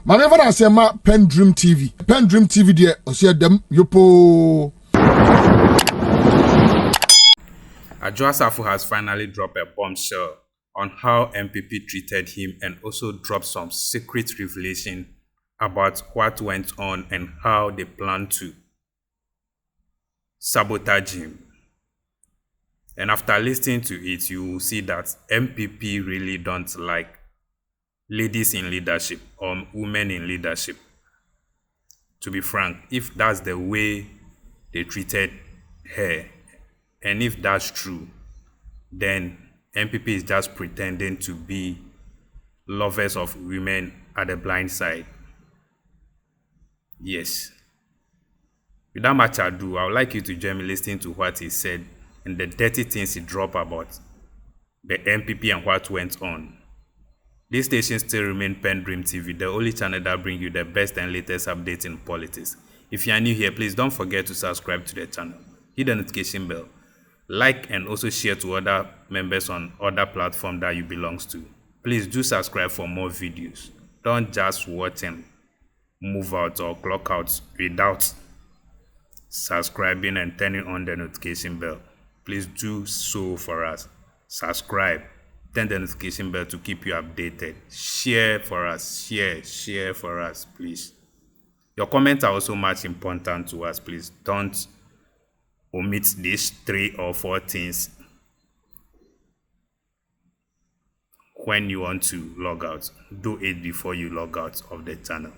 Manever I say ma PENDREAM TV. PENDREAM TV there, I see them yopo. Adwoa Safo has finally dropped a bombshell on how NPP treated him and also dropped some secret revelation about what went on and how they plan to sabotage him. And after listening to it, you will see that NPP really don't like ladies in leadership or women in leadership. To be frank, if that's the way they treated her, and if that's true, then NPP is just pretending to be lovers of women at the blind side. Yes. Without much ado, I would like you to join me listening to what he said and the dirty things he dropped about the NPP and what went on. This station still remains PENDREAM TV, the only channel that brings you the best and latest updates in politics. If you are new here, please don't forget to subscribe to the channel, hit the notification bell, like and also share to other members on other platforms that you belong to. Please do subscribe for more videos. Don't just watch and move out or clock out without subscribing and turning on the notification bell. Please do so for us. Subscribe, turn the notification bell to keep you updated. Share for us, share for us, please. Your comments are also much important to us. Please don't omit these 3 or 4 things when you want to log out. Do it before you log out of the channel.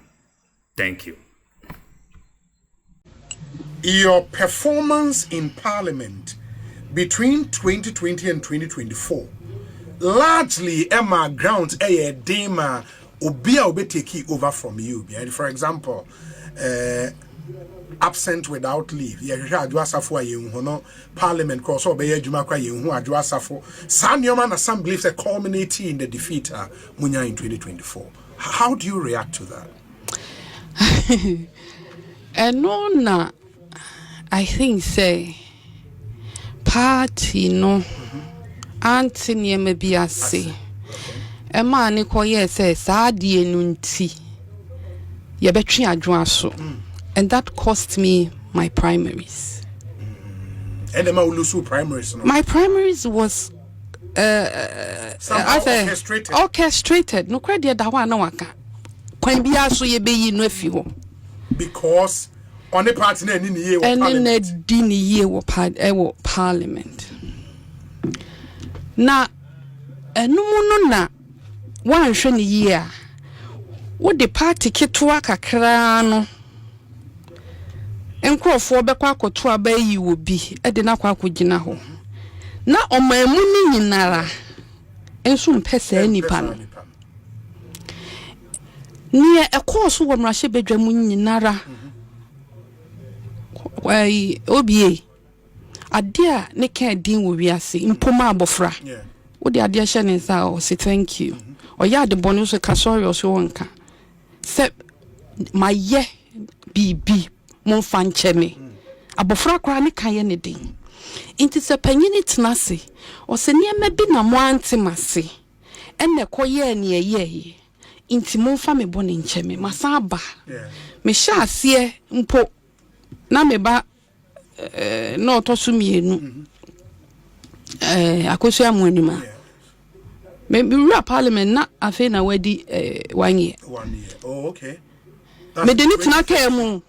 Thank you. Your performance in Parliament between 2020 and 2024 largely Emma grounds a dema obia obe take over from you. For example, absent without leave. Adwoa Safo ayenhu Parliament cross obe adwuma kwa yenhu Adwoa Safo. Sanyoman assemblies culminating in the defeat munya in 2024. How do you react to that? No, I think say party no Anthony maybe I say a man koye say sadie nunti ye betwe Adwoa so, and that cost me my primaries. And Emma Ulusu primaries. No? My primaries was orchestrated. No credit that one no waka. Kwan bia so ye be yi no afi ho. Because on the party na ni ye wo Parliament. Na no na wan hwe ne ye a wo de party ketwa kakra no enkrofo bekwa akoto abayi wo bi e de na kwa akogina ho na omamu ni nyinara enso mpese nipa no ni e course wo mrahye bedwa mu nyinara wai obie ade a ne ka din wo wiase mpoma abofra wo de ade hye ne nsa o say thank you o ya de bonu so ka sorry o so wonka se maye bibi mon fanche me abofra kra ne kan ye ne din inti se panyini tenase o se ne ma bi na mo antemase enne koye ne ye inti mon fa me bone nche me masa ba me sha ase mpo na me ba no to so mienu akoso amonima me wura Parliament na afi na wadi 1 year. Oh, okay. Me deni tena kemu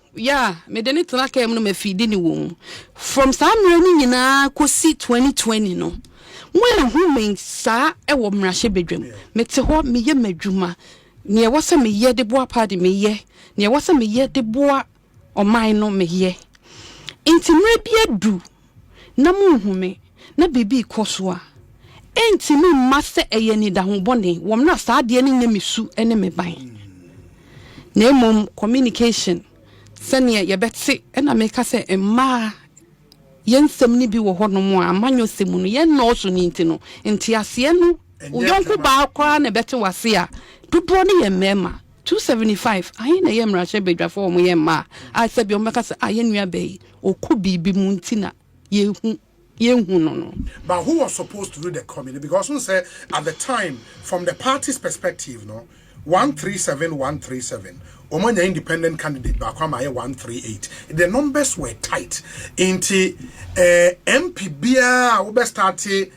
me deni tena kemu no me feed ni wo from samre ni nyina kosi 2020 no when who men sa e wo mrahye bedwam me te ho me ye madwuma ne e wo se me ye de boa party me ye ne e wo se me ye de boa oman no me ye intimre bia du na munhume na bibi kosoa entimi masse eye ni da ho bone wo mna sa de ni nyamisu ene me ban na mom communication sene ye betse ena meka se emma yensem ni bi wo ho no mo amanyo semu no ye no so ni ntino ase no uyonku ba kwa na bete wase a dudo ne ye mema 275 ayi na ye mrahye bedwafo mo ye ma a se bi o meka se aye nua bei oku bibi mu ntina ye hu no. But who was supposed to do the community? Because we say at the time, from the party's perspective, no, 137. Omanya independent candidate Bakwama 138. The numbers were tight. Inti MPBA we started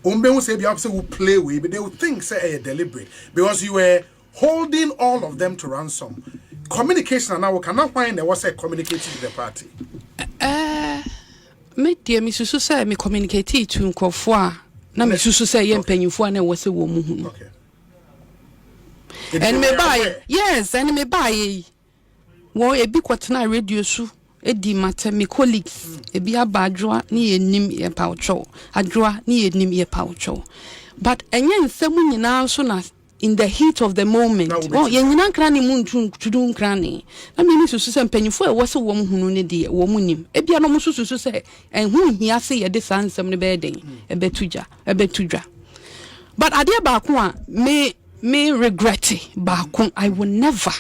Umbe will say will play with, but they would think say deliberate because you were holding all of them to ransom. Communication and now we cannot find there was a communication with the party. Me dear me susu say me communicate to nkofo na me susu say ye mpanyimfo na wo se wo mu hu. Okay. And me buy, yes, and me buy. Wo ebi kwatena radio su edi mate me colleagues ebi aba adwoa ni enim ye paucho adwoa ni enim ye paucho but enye nsem nyina so na in the heat of the moment oh ye nyina nkra ni mu tudu nkra ni na me ni susu se mpanyifo e wo se wo mu hunu ne de wo mu nim ebi no mu susu se enhu hia se ye de sansem ne be den e betudwa but ade ba ko a me regret baako I will never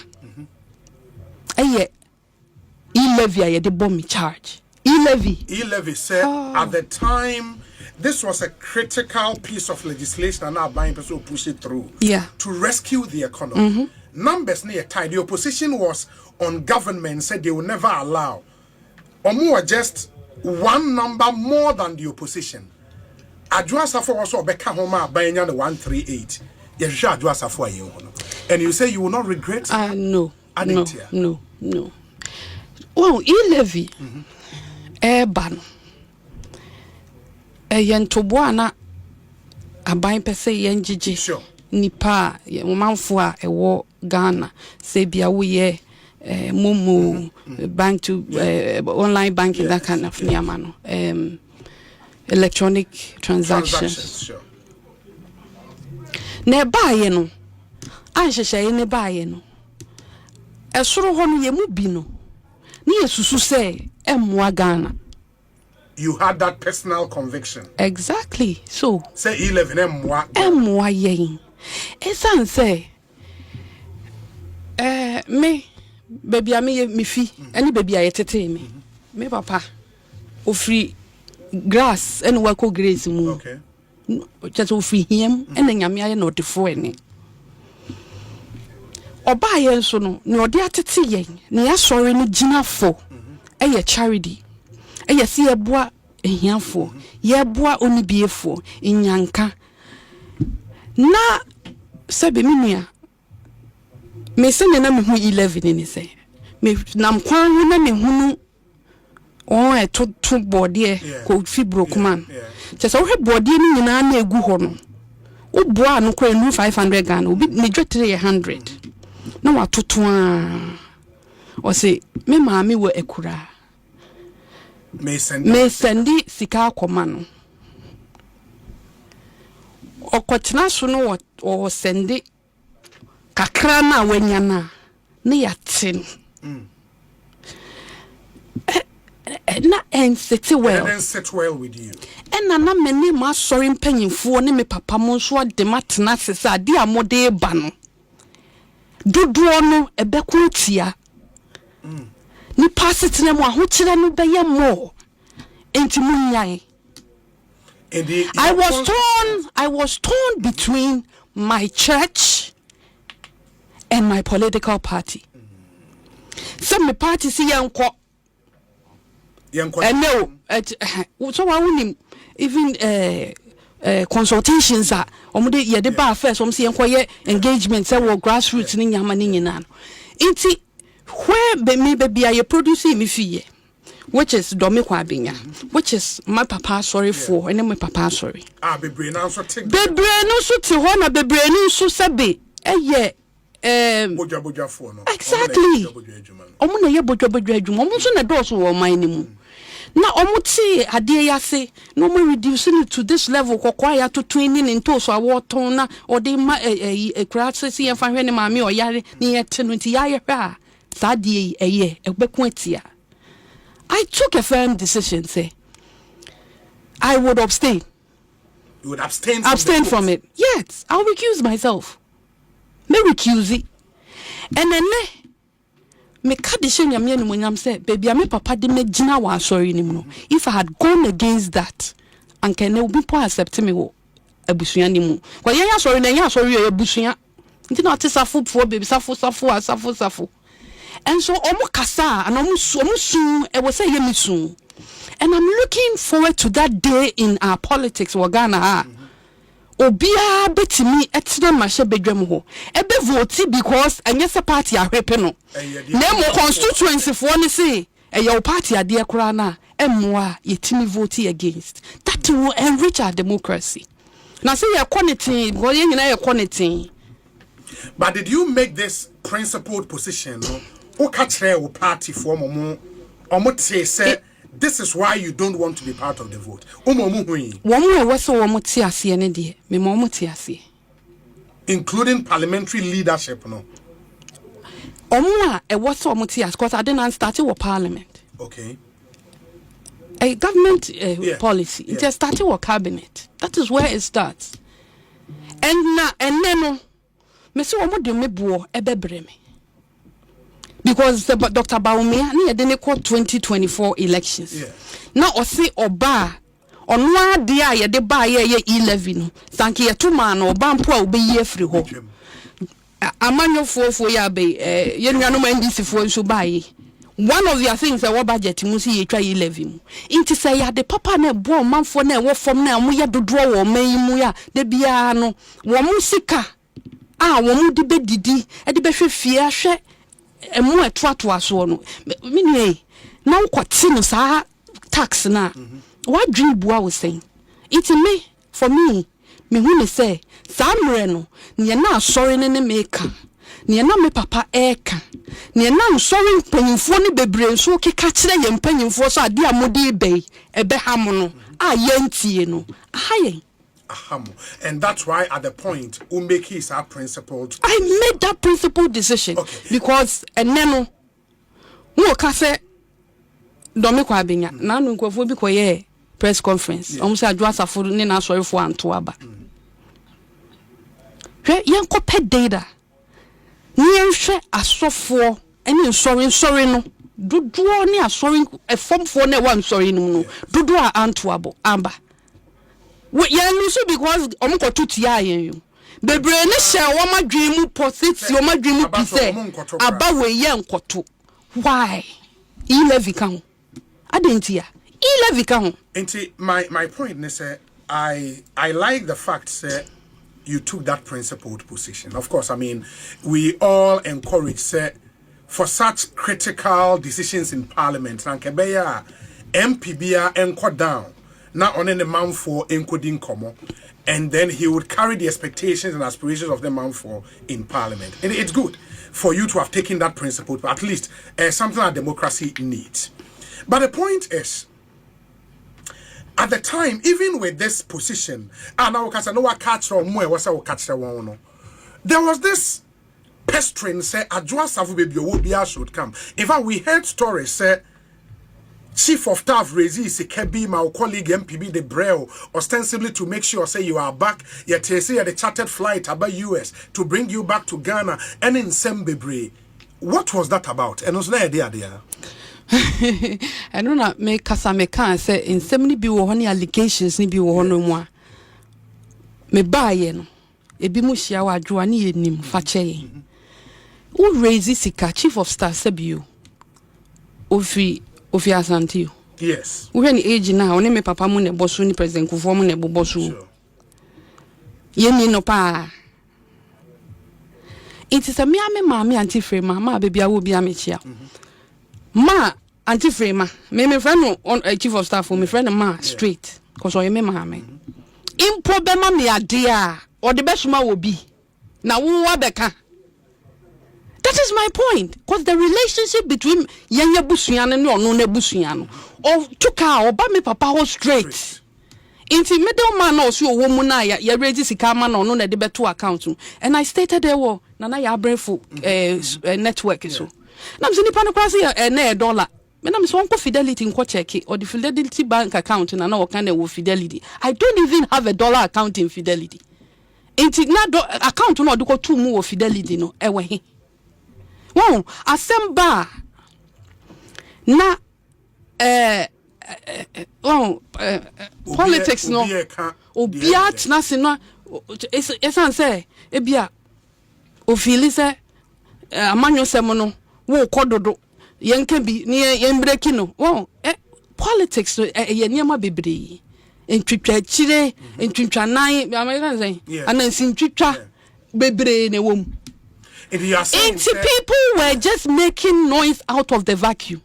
E-levy the bomb charge E-levy said at the time this was a critical piece of legislation and now buying people push it through to rescue the economy. Numbers near tied. The opposition was on government said they will never allow or more just one number more than the opposition. Adwoa Safo also beka homa buying the 138. And you say you will not regret? No. Oh, e-levy. Ban. Yen toboana aban pese yen jiji. Sure. Nipa womanfo a ewo Ghana say bia wo ye momo bank to online banking that kind of nyama no. Electronic transactions. Sure. Ne baye no anhyehyeye ne baye no esoro ho no ye mu bi no ne yesusu se emmoa Ghana. You had that personal conviction. Exactly. So say 11 emmoa yen esan say me baby a me fi any baby a yetete me papa ofri grass and wako grace mu. Okay. Just ofri him and nyame aye no defo ene oba yen so no ne ode atete yen ne asore ne ginafo eye charity eye se eboa ehiafo ye eboa onibiefo nyanka na sebe minua me se ne na me hu 11 ni se me nam kwan hu na me hunu on e to body ko fibrokman chese wo he body ni nyina na egu ho no wo boa no ko enu 500 Ghana obi ne dwetre 100 na watoto a o se me maami wo ekura me sendi sika akoma no okotena so no o sendi kakra na wanya na ne yatin na and sit well with you. And na many ma sorry mpanyimfo ne me papa mo so ade matena sese ade amode ba no dodo no ebeko tia ni pasitene mo ahokire no be ye mo enti munyai. I was torn between my church and my political party. Some party see yanko no, so I wouldn't even consultations are omode ye de ba first see enkoye engagement say wo grassroots ni nyama ni nyina no enti where be me be I produce me fie which is domi kwa benya which is my papa sorry for and my papa sorry bebre na so te ho na bebre no so sebe bodwa fo no exactly omo na ye bodwa adwuma omo so na do so wo man ni mu na omuti ade yase no more reducing it to this level kokwaya to 20 into so awoton na ode ma crassi en fa hwe ne maami o yare ne yete no nti yaye hwa sa de ebeku atia. I took a firm decision say I would abstain. You would abstain from it. Yes, I'll recuse myself. Me recuse it. And then me kadishe nyame no nyam say baby me papa de me gina wa sorry nim no if I had gone against that and can no be accept me wo abusua nim kwa yen ya sorry na yen sorry ya abusua nti na ɔte Safo for baby Safo and so omo kasa and omo soon e was say yemi soon. And I'm looking forward to that day in our politics wa Ghana. Obia betimi etine mahye bedwam ho. Ebe vote because anyesa party ahwepe no. Na mo constituency for ne say your party ade kura na emmoa yetimi vote against. That will enrich our democracy. Now say your quality, go yen na your quality. But did you make this principled position? O katre o party for momo omo say this is why you don't want to be part of the vote. Womu weso womo ti ase ne de me mo ti ase, including parliamentary leadership no. Omo a weso womo ti ase because I didn't start with parliament. Okay. A government policy. It just started with cabinet. That is where it starts. And then me say womo de me bo ebebre me. Because Dr. Baumia ni yedene ko 2024 elections. Yeah. Now osi oba onwa dia yede ba ye 11 no. Sanki yetuma na oba mpo a obeyi afri ho. Amanyo fofo ya be ye nuanom NDC fo nso ba yi. One of their things our budget mu si ye twa 11. Inti say ya de papa na ebo manfo na ewo fom na mo ye dodo wo man mu ya de bia no wo mu sika wo mu de bedidi e de behwe fie ahwe emu etuatu aso no mini na ukwati no sa tax na what dream bua was saying it me for me hu ne say samre no ne na asori ne meka ne na me papa eka ne na asori mpanyimfo ne bebre nso keka kire ye mpanyimfo so ade amode be ebe ham no ayentie no ahayen. And that's why at the point Umbeki is our principled. I made that principled decision. Okay. Because eneno wo ka se domi kwa benya na anu nkofo bi koye press conference say Adwoa Safo ne na asorefo anto aba hwe yen kope data ni enhwe asofo ene nsori no dodo ne asori efomfo na wa nsori no dodo a anto abo amba yeah, because omukotu tia yen bebre ne hye wo madwen mu positi wo madwen mu pise aba we ye nkoto why e-levy kan adentia e-levy kan. My point is I like the fact that you took that principled position. Of course, I mean we all encourage for such critical decisions in parliament and kebeya MPB enko down now on the man for encoding komo, and then he would carry the expectations and aspirations of the man for in parliament. And it's good for you to have taken that principle, but at least something that democracy needs. But the point is, at the time, even with this position, and now there was this pestering say Adwoa Safo baby Obia should come. In fact, we heard stories say Chief of Staff Rezi Sekebi, my colleague MPB de Breo, ostensibly to make sure say you are back. Yet say the chartered flight about US to bring you back to Ghana and in Sembebre. What was that about? And was no idea there. I don't know. Me kasa me can say in semni bi wo honey allegations ni bi wo hono mu. Me ba ye no. Ebi mu hia wa Adwoa ni enim fa che. Who Rezi Sika Chief of Staff Sebiu. Ofi Asante. Yes. We any age now, only me papa mu ne bosu ni president Kufuor mu ne bosu. Ye ni no pa. It is a me mama anti frame ma baby a wo bi amechia. Ma anti frame me friend on chief of staff me friend ma straight cause o ye me mama. Impo be ma me ade a o de besuma wo bi. Na wo abeka. That is my point. Because the relationship between Yenya Busuyan and no Busuyan or Chuka or Bami Papa was straight. Inti middleman also a woman, ya ready to come on no debate to account. And I stated there were Nana ya breful network. So now I'm saying Panacracy a $1. When I'm so fidelity in check or the Fidelity bank account and I know what kind of fidelity. I don't even have $1 account in Fidelity. Inti na account no do 2 more Fidelity no ewe. Wow, asemba na politics no obia tna se no esan say ebia ofili se amanyo semono wo kododo yen can be near yen breaking no. Oh, politics ye niema bebre. Entwitwa chire, entwitwa nan, American say. And then sintwitwa bebre ne wom. People were just making noise out of the vacuum.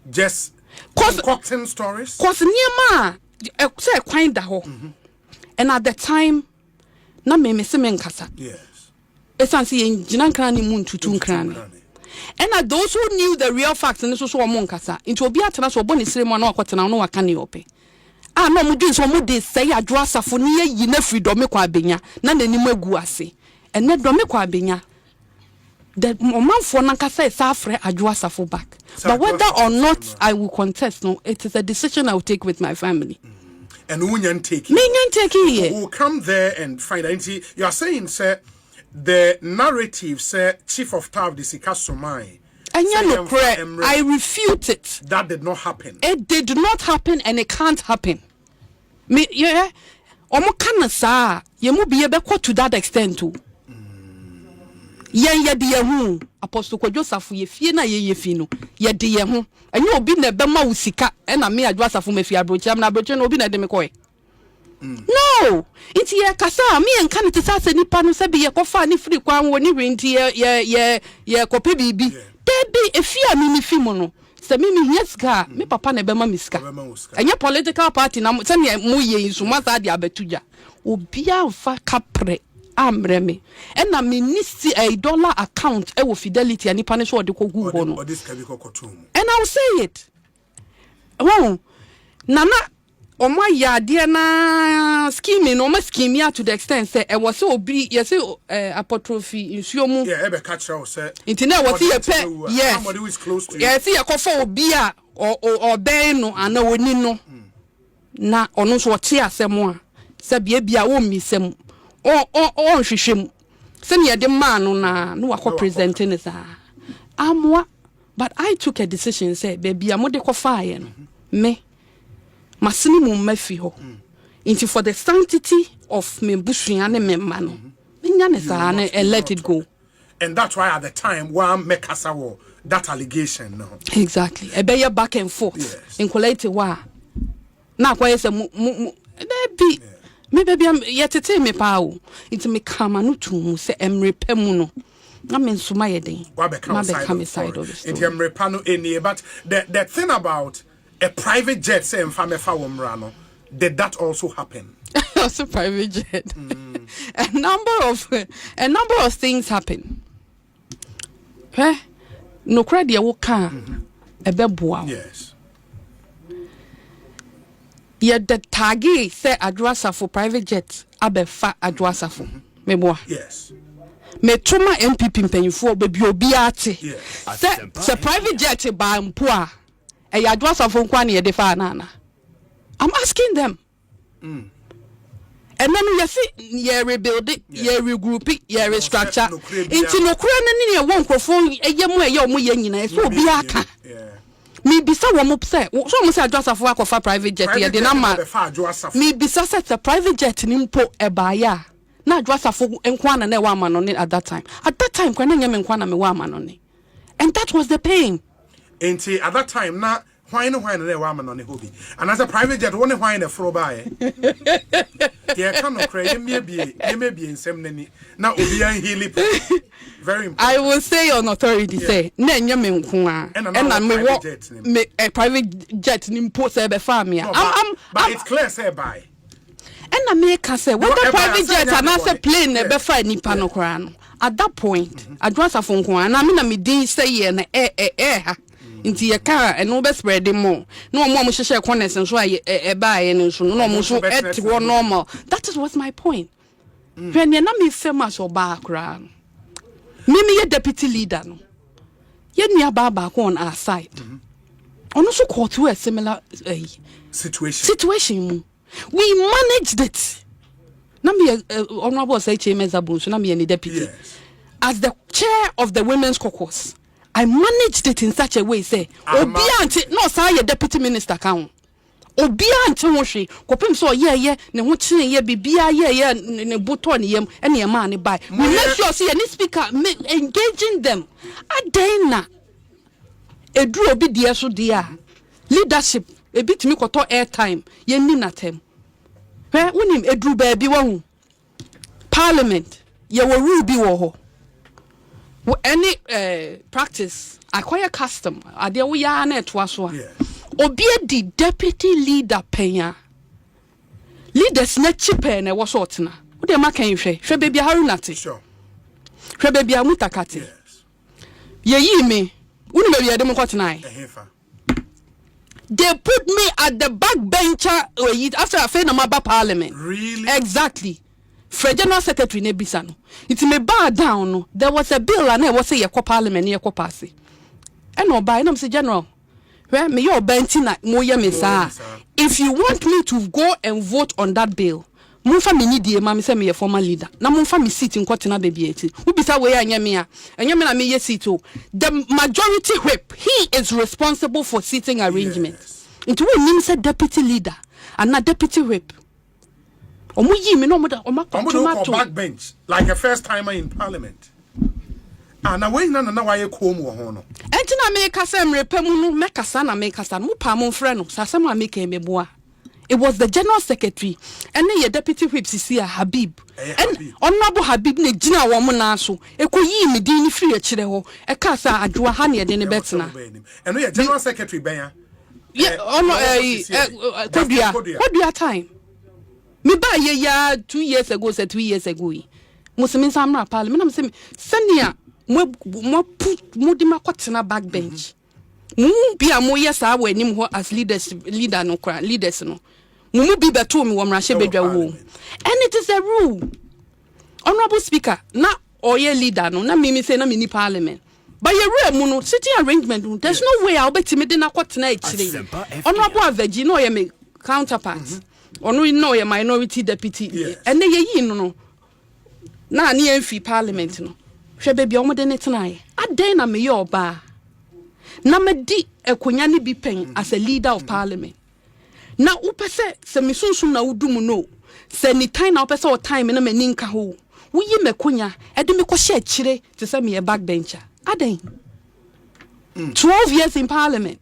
Just concocting stories. Cause niema say kwan da ho. And at the time na me se men kasa. Yes. Esansi yen jinan krani mun tutun krani. And those who knew the real facts and this was one kasa into obi atena so boni sire mo na akotena no waka ne ope. Ah no mo din so mo dey say Adwoa Safo ne yi na freedom kwa abenya na nanim agu ase. Ene dome kwa abenya. The omanfo na kasa say afre Adwoa Safo back. But whether or not I will contest, no, it is a decision I will take with my family. And who you take? Me take it. We'll come there and find out. You are saying, sir, the narrative, sir, Chief of Staff, the Sikasomai. And I refute it. That did not happen. It did not happen and it can't happen. Me, yeah. Omo kana sa, yemu be able to that extent too. Ye de hu Apostle Kwadwo Safo ye fie na ye fi no ye de ye hu enye obi na be ma usika e na me Adwoa Safo me fi abrochi am na abrochi no obi na de me koy no iti ye kasa me enka ne tisa se nipa no se be ye kofa ni free kwan woni renti ye kope bibi debi efia mi fi mo no se me yes ga me papa na be ma miska enye political party na se ne mu ye insuma sa de abetuja obi amfa kapre amreme and na ministry a dollar account e wo Fidelity ani pane so ode kogu ho no and I'll say it oh nana omo yade na scheme no ma scheme ya to the extent say e was obi yes apostrophe nsuo mu yeah e be catch you say internet was here pe yes somebody who is close to you yes e kofa obi a o ben no ana woni no na ono so tie asemo a se bia wo misem on hwehwem se ne de man na no akọ presenting is amwa but I took a decision say baby amode ko faaye no me masini mu mafi ho into for the sanctity of me busua ne me ma no nya ne sa na let it go and that's why at the time one make asawo that allegation no exactly e be back and forth yes. In quality wa na kwa yesa mu baby me baby am yetete me pa o it me kama no tu se emrepa mu no na me nsuma ye den ma be come side of the story it emrepa no eni but the thing about a private jet say mfa me fa wo mra no did that also happen also private jet a number of things happen no credit wo kan e be boa yes yet the tagi say Adwoa Safo private jet abefa Adwoa Safo meboa yes me tuma NPP mpanyifo bebi obi ate yes say private jet ba mpo a e Adwoa Safo nkwa na ye defa na I'm asking them and then you rebuild it you regroup it you restructure into no kura na ni e won krofo eyemu e ye omo ye nyina so obi aka me bisa wo mo say so mo say Adwoa Safo akofa private jet ye de na ma me bisa say the private jet ni mpo e ba ya na Adwoa Safo enkwa na e wa ma no at that time kwa na nyame enkwa na me wa ma no and that was the pain enti at that time na why no na e wa ma no ne hobi and as a private jet won why na fro ba ye ye kan no kra ye me bie nsem nani na obi an healy very important. I will say on authority say na nyame nko a na me wo me a private jet ni mpo say be fa me but it's clear say by and na me ka say whether private jet and as a plane na be fa nipa no kra no at that point Adwoa Safo nko na me na me din say ye na ha inti ye ka eno be spread more no mo hwehwe corners nso e ba ye nso no mo so et wo normal that was my point when ye na me famous oba akra me ye deputy leader no ye nua ba ko on our side ono so caught to a similar situation we managed it na me honorable say Chemezabun so na me any deputy as the chair of the women's caucus I managed it in such a way say obi anti no say your deputy minister kan obia nte ho hwe kopem so ye ne ho kire ye bibia ye ne boto ne yam ene ma ne bai we make sure say any speaker engaging them adena edru obi die so dia leadership a bit me koto airtime ye ni natem wonim edru ba bi wa hu parliament ye wo rule bi wo ho any practice acquire custom ade wo ya na eto aso a obi di deputy leader penya leaders na chipe na wo so otena wo de ma kan hwe bebia harunate Sure. hwe bebia mutakate ye yi me woni bebia de mo kotena they put me at the back bencher after I failed my parliament. Really? Exactly. For General Secretary Nebisano. It may bar down. No. There was a bill and I was say a parliament near Copasi. And no by them say General. Where me your bentina moya mesa. If you want me to go and vote on that bill, Munfa me need the mammy say me a former leader. Na Munfa me sit in Cotina baby. Who be that way and yamia. And yamina me yes it too. The majority whip, he is responsible for seating arrangements. Into we mean said deputy leader and not deputy whip. Omu yi me no mo backbench like a first timer in parliament. And away na why you come wo no. Entina me kasa mrepemu no me kasa na me kasa mo pa mo frɛ no sasem a me kan me boa. It was the general secretary and the deputy whip Sisia Habib. And honorable Habib ne gina wo mo na so e ko yi me din ni free a kire ho e kasa Adwoa ha ne de ne betena. And we general secretary ben yeah, Kodua time. Me ba ye ya 2 years ago, 3 years ago. Muslims amra parliament. I'm saying, senia mo di makotena backbench. Mu bia mo yes a we nim ho as leader no kra leaders no. Mu bi beto me wo mrahye bedwa wo. And it is a rule. Honorable speaker, na oye leader no na me say na me ni parliament. But you no sitting arrangement, there's no way I'll bet me dinner quite tonight. Honorable Aveji, no, you make counterparts. Or no, you minority deputy. And then you no. Na near fee parliament no. She baby on the net tonight. I dare me your bar. Na me di e kunyani bi pen as a leader of parliament. Na upese se misunsu na udumu no. Se ni time na upese o time na me ninka ho. Wuyi me kunya e de me ko share chire to say me a backbencher. Aden. 12 years in parliament.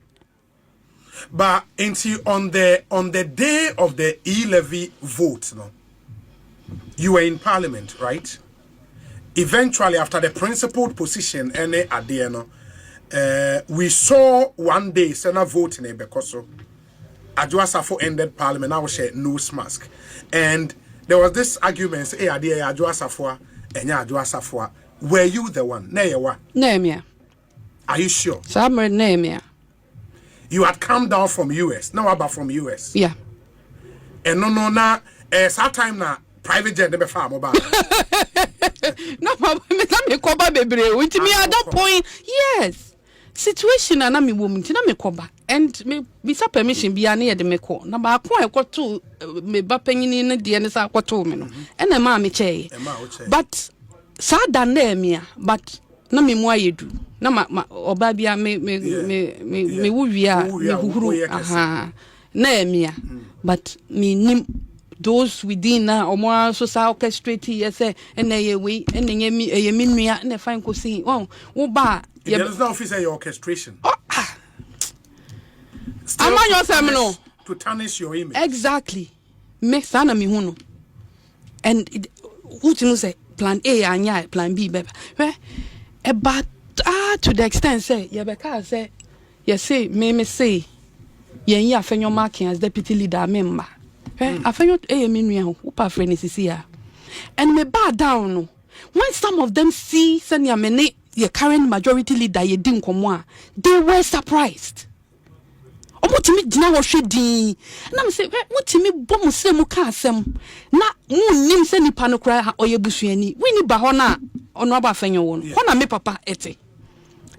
But until on the day of the e-levy vote, no, you were in parliament, right? Eventually, after the principled position, we saw one day Senate voting because Adwoa Safo ended parliament. I was share nose mask, and there was this argument. Hey, Adwoa Safo, and Adwoa Safo. Were you the one? Name. Are you sure? Somewhere name. You had come down from US. Now about from US. Yeah. And no na that time na private jet never farm about. No problem. Me koba bebre. With me at that point, yes. Situation na me woman tina me koba. And me bisa permission bi ane de me ko. Na ba ko e ko to me ba panyini ne de ne sa ko to me no. And na ma me che. But sa dan na but na me mu ayedu na ma oba bia me wuvia me huhuru aha na emia but me nim those within na omo so sa orchestrate yes and na ye we and ye me nua na fine ko see oh wo ba there is no officer your orchestration am I yourself no to tarnish your image exactly me sana me hu no and what you say plan A anya plan B beba but to the extent say you beka say you say me say yen ya afenyo marking as deputy leader member afenyo me nua ho pa friend sisi a and me bow down no when some of them see senior me your current majority leader ye din komo a they were surprised omotimi gina wo hwedin na me say wotimi bom se mu ka asem na munnim se nipa no kra oye busuani wini ba ho na ono aba afenyo wo no na me papa ete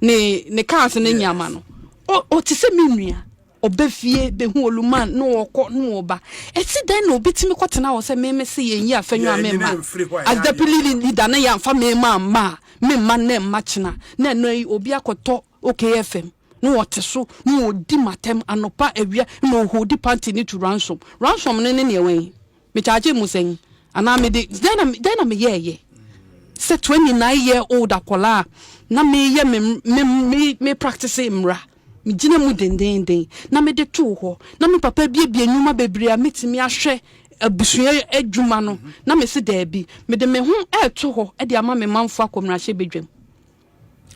ne cars ne nyama no o ti se menua obefie be hu oluman no okọ no oba eti den no obetimi kwotena wo se me se yenyi afenyo amemma as the leader na yamfa me ma me man na machina na no obi akoto OKFM no what so no di matem anopa ewia no hold the party need to ransom ne ne we me charge mu sen ana me de then am ye say 29-year-old akola na me ye me practice imra me gina mu den na me de to ho na me papa bia enuma bebre a metimi ahwe abusua adwuma no na me se da bi me de me ho to ho e de ama me manfo akomra hye bedwam.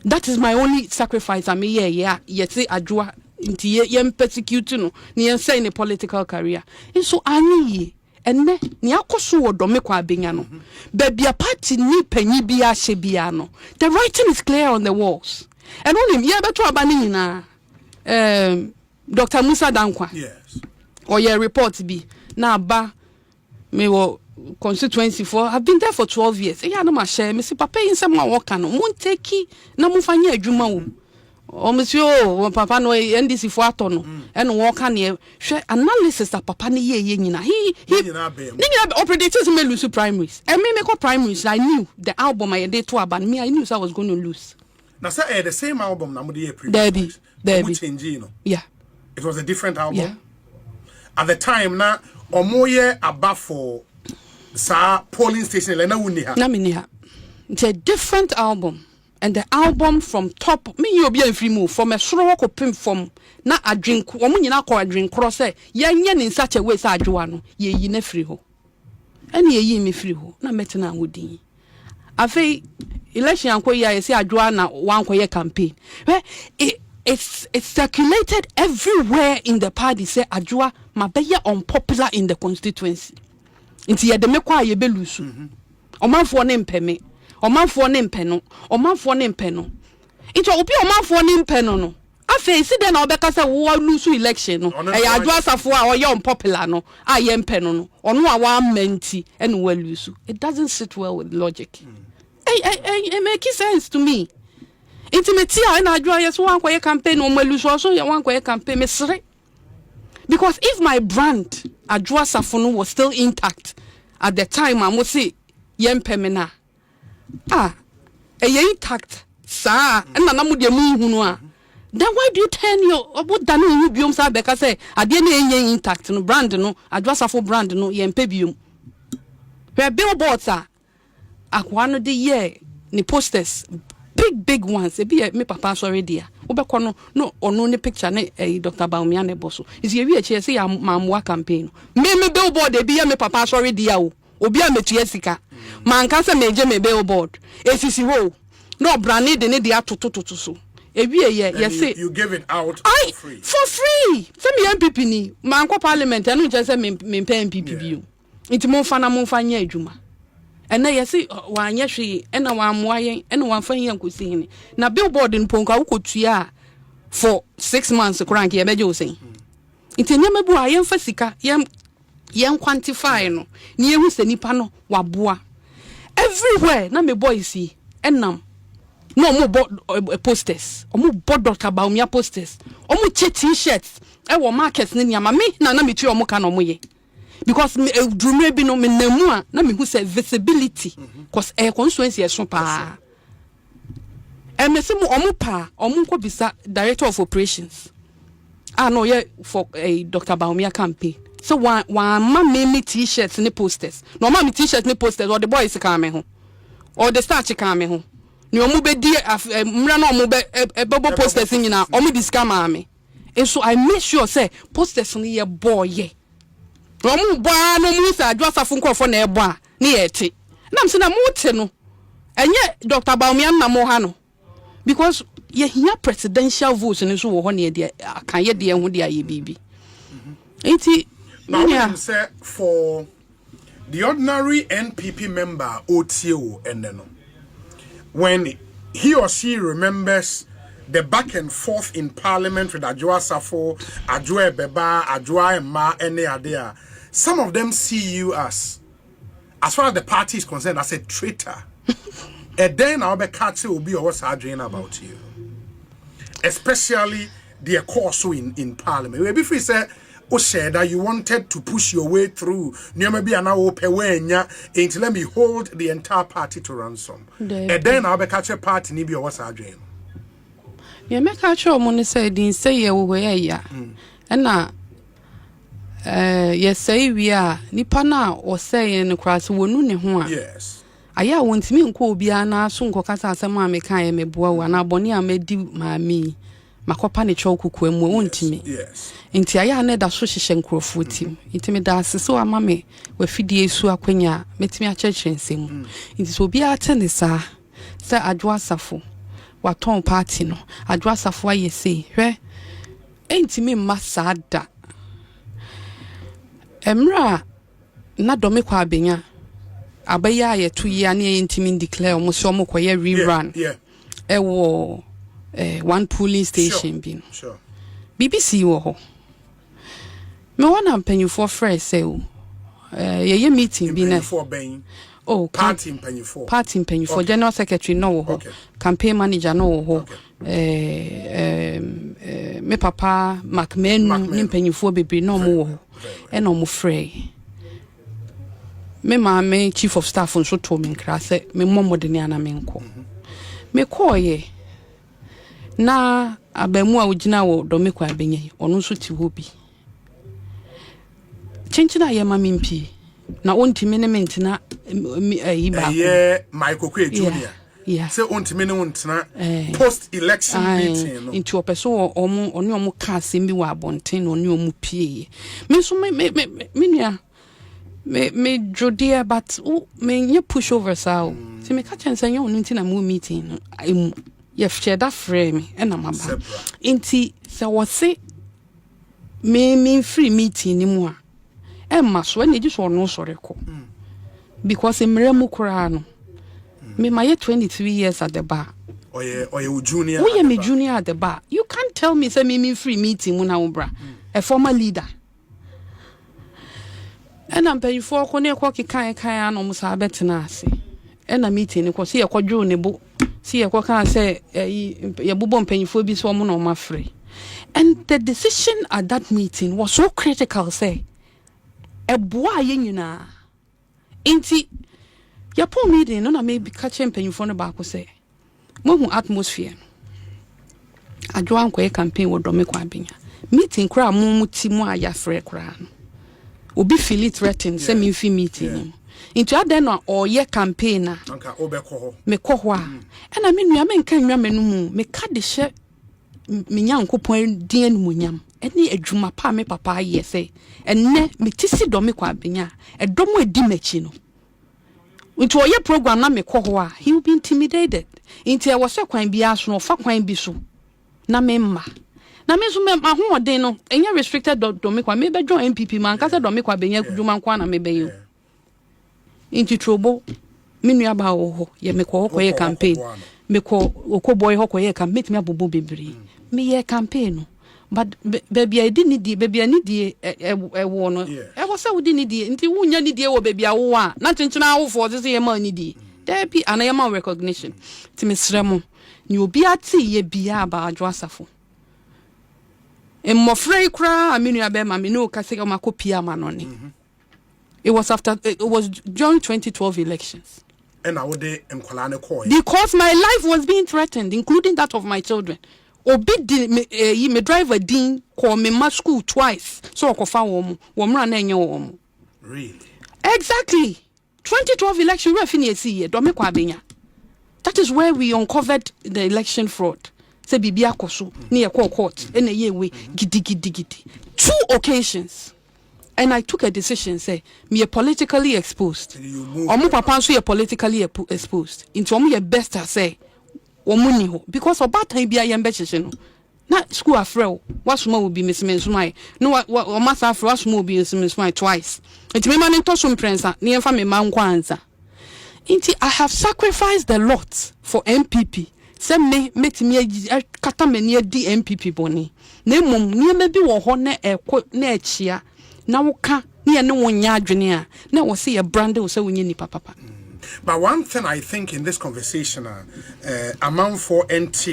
That is my only sacrifice. I mean, yeah, say Adwoa inti ye persecute no, ni say in a political career. And so ani and ne ni akoso wodo me kwa benya no. Baby a party ni penyi bia hye bia no. The writing is clear on the walls. And only yeah beto abani na Dr. Musa Dankwa. Yes. Or yeah report be na ba me wo constituency for I've been there for 12 years. Yeah, no ma share me si papa yin sem ma work no. Mo take na mo fa nya adwuma wo. O monsieur papa no NDC for ato no. E no work na hwe analysis that papa ne ye nyina. He predicted me lose primaries. And me ko primaries I knew the album I did to aban me I knew I was going to lose. Now say the same album na mo dey primaries. Debbie. Yeah. It was a different album. Yeah. At the time na omoye aba for sa polling station le na wuni ha. Na me ni ha. It's a different album. And the album from top me you obi free move from a soro ko pim from na adwin omo nyina ko adwin kro say yenye in such a way say Adwoa no ye yi na free ho. And ye yi me free ho na metena wodin. Afei election anko ya say Adwoa na wan ko ye campaign. It's circulated everywhere in the party say Adwoa mabeye unpopular in the constituency. Inti ye de me kwa ye belusu. Omanfo ne mpeme. Omanfo ne mpeno. Omanfo ne mpeno. Ito obi omanfo ne mpeno no. Afa si de na obeka say wo lusu election no. E ya Adwoa Safo a o ye unpopular no. A ye mpeno no. Ono a wa menti ene wa lusu. It doesn't sit well with logic. It makes sense to me. Intimate and Adwoa yes one kwa campaign o malusu so ye one kwa campaign me sere. Because if my brand Adwoa Safo was still intact at the time I must say yempemena intact sa na mu de mu hunu a then why do you turn your about dan you biom sa beka say ade na enye intact no brand no Adwoa Safo brand no yempe biom we billboards akwa no de year ni posters big ones e be me papa sorry dia obekọ no ono ne picture ne Dr. Baumia ne boso is ye wie say ya mamwa campaign me billboard e be me papa sorry dia o obi a metua sika man kan say meje me billboard esisi ho no brand de ne dia totototo so e wie ye say you give it out for free say me NPP ni man ko parliament anu je say me NPP bi o nti mo fa nya adwuma ena yesi wanye hwe ena wamwa yen ena wamfa yen kosihini na billboard nponka wukotua for 6 months krank ye beje osen nti nyama bu ayen fa sika yen quantify no ni ehu se nipa no waboa everywhere na me boys yi enam no mo posters omo Dr. Baumia posters omo t-shirts e wo market ne nyama me na me tu omo ka no mo ye because me drume bi no me namu a na me hu say visibility cause constituency so pa e me se mo omo pa omo ko bisa director of operations no yeah for a Dr. Baumia campaign so one ma me t-shirts ne posters no ma me t-shirts ne posters or the boys ka me ho or the starch ka me ho ni omo be di mra na omo be bobo posters nyina omo disca ma me and so I make sure say posters no ye boy Romu boa no mu sa Adwoa Safo nkofo na ebo a ne ye ti nam se na mu te no enye Dr. Baumia na mo ha no because ye hia presidential votes ne so wo ho ne de kan ye de hu de aye bibi enti now say for the ordinary NPP member OTO and no when he or she remembers the back and forth in parliament with Adwoa Safo, Adwoa Beba, Adwoa Emma, any idea. Some of them see you as far as the party is concerned, as a traitor. And then I'll be catching will be what's arguing about you. Especially the course in parliament. Maybe if we say, that you wanted to push your way through, maybe an hour per way, until let me hold the entire party to ransom. And then I'll be catching party, maybe what's arguing. Me make a show money say din say ye wo ya. Na yes say we are nipa na o say no kra so wonu ne ho a. Yes. Aya wontimi nko obi ana so nko kasa asem a me kan ye me boa wa na boni a medi maami makopa ne chow kuku emu wontimi. Yes. Inti aya na da so hihye nkrofo tim. Inti me da asese wa mame wa fidie su akwanya metimi a church nsem. Inti so obi a te ne sa Adwoa Safo wa ton party no Adwoa Safo aye sei hwe entimi masa da emra na dome kwa abenya abaya ye 2 year na entimi declare omo so omo koye rerun ewo one polling station bin Sure. BBC wo ho me wana mpanyufo fresh say o ye meeting bi na for ben. Oh, party in Penny4. Party in Penny4. Okay. General Secretary no wo. Okay. Campaign manager no wo. Okay. Me papa Macmenu ni Penny4 bebre no mo wo. E no mo frey. Me maame chief of staff nso to me nkra se me momo de ne ana me nko. Me koye na abamu a ogina wo do me kwa abenye ono nso ti ho bi. Chinchina ye ma mimpi. Na ontimi ne mentina ba Michael Kwe Jr. Yeah. Say ontimi ne ontena post election meeting no. Into opeso omo oni omo ka asem bi wa abonten oni omo pie. Me so me jodia but me nye push over sao. See me catch and say you ntina mo meeting no. Ye share that frame e na maba. Inti se wo se me free meeting ni mu a Emma so na just no sorry ko because emremu kura no me my 23 years at the bar oye junior we me junior at the bar you can't tell me say me free meeting mu na obra a former leader and am pay for ko ne ko kan an musa betena ase and a meeting ko see ye kwadwo ne bo see ye ko kan say ye bobo mpanyifo bi so mo na ma free and the decision at that meeting was so critical say Eboa ye nyina inti ya po meeting no na maybe catch mpanyufo no ba ko say mohu atmosphere Adwoa nkoye campaign wo dome kwa abenya meeting kra mu ti mu aya frɛ kra no obi feel threatened say me fi meeting into aden no oye campaign na anka obekɔ hɔ me kɔ hɔ a na me nua me nka nwa me no mu me ka de hye me nyankopɔn din anuonyam eni adwuma pa me papa ye say enne me tisi do me kwa abenya edom edi machi no nti oye program na me kɔ hɔ a he will be intimidated nti e wo se kwan bi aso no fa kwan bi so na me mma na me so me ahoɔden no enya restricted do me kwa me be join NPP man ka se do me kwa abenya adwuma nkwa na me be yo nti trobo me nua ba wo hɔ ye me kɔ hɔ ye campaign me kɔ okoboy hɔ kɔ ye campaign me abobo bebre me ye campaign no but baby I didn't need baby I need the one I was so didn't need nti wunya need the baby a wo a na chenchena wo for say ma need there be an am recognition ti me sremo ni obi ati ye bia ba Adwoa Safo mmofrey kra aminu abema me no ka say o makopia ma no ne it was during 2012 elections and I would enkwala ne call because my life was being threatened including that of my children obi me driver din call me ma school twice so okofa wo mra na enye wo really exactly 2012 election we finish here do me kwa abenya that is where we uncovered the election fraud say bibia koso na ye court na ye we gidi 2 occasions and I took a decision say me politically exposed omo papa so ye politically exposed into omo ye best say omuni ho because obatan bia ye mbechese no na school afrɛ wasoma will be mismensumai no o masa afrɛ wasoma will be mismensumai twice it me man to so prensa ne emfa me man kwanza inti I have sacrificed a lot for NPP say me metimi kata mani adi NPP boni na mom ne ma bi wo ho na ekɔ na achia na woka ne ne wonya adwene a na wo se ye brand wo se wonya ni papa. But one thing I think in this conversation, among for NT,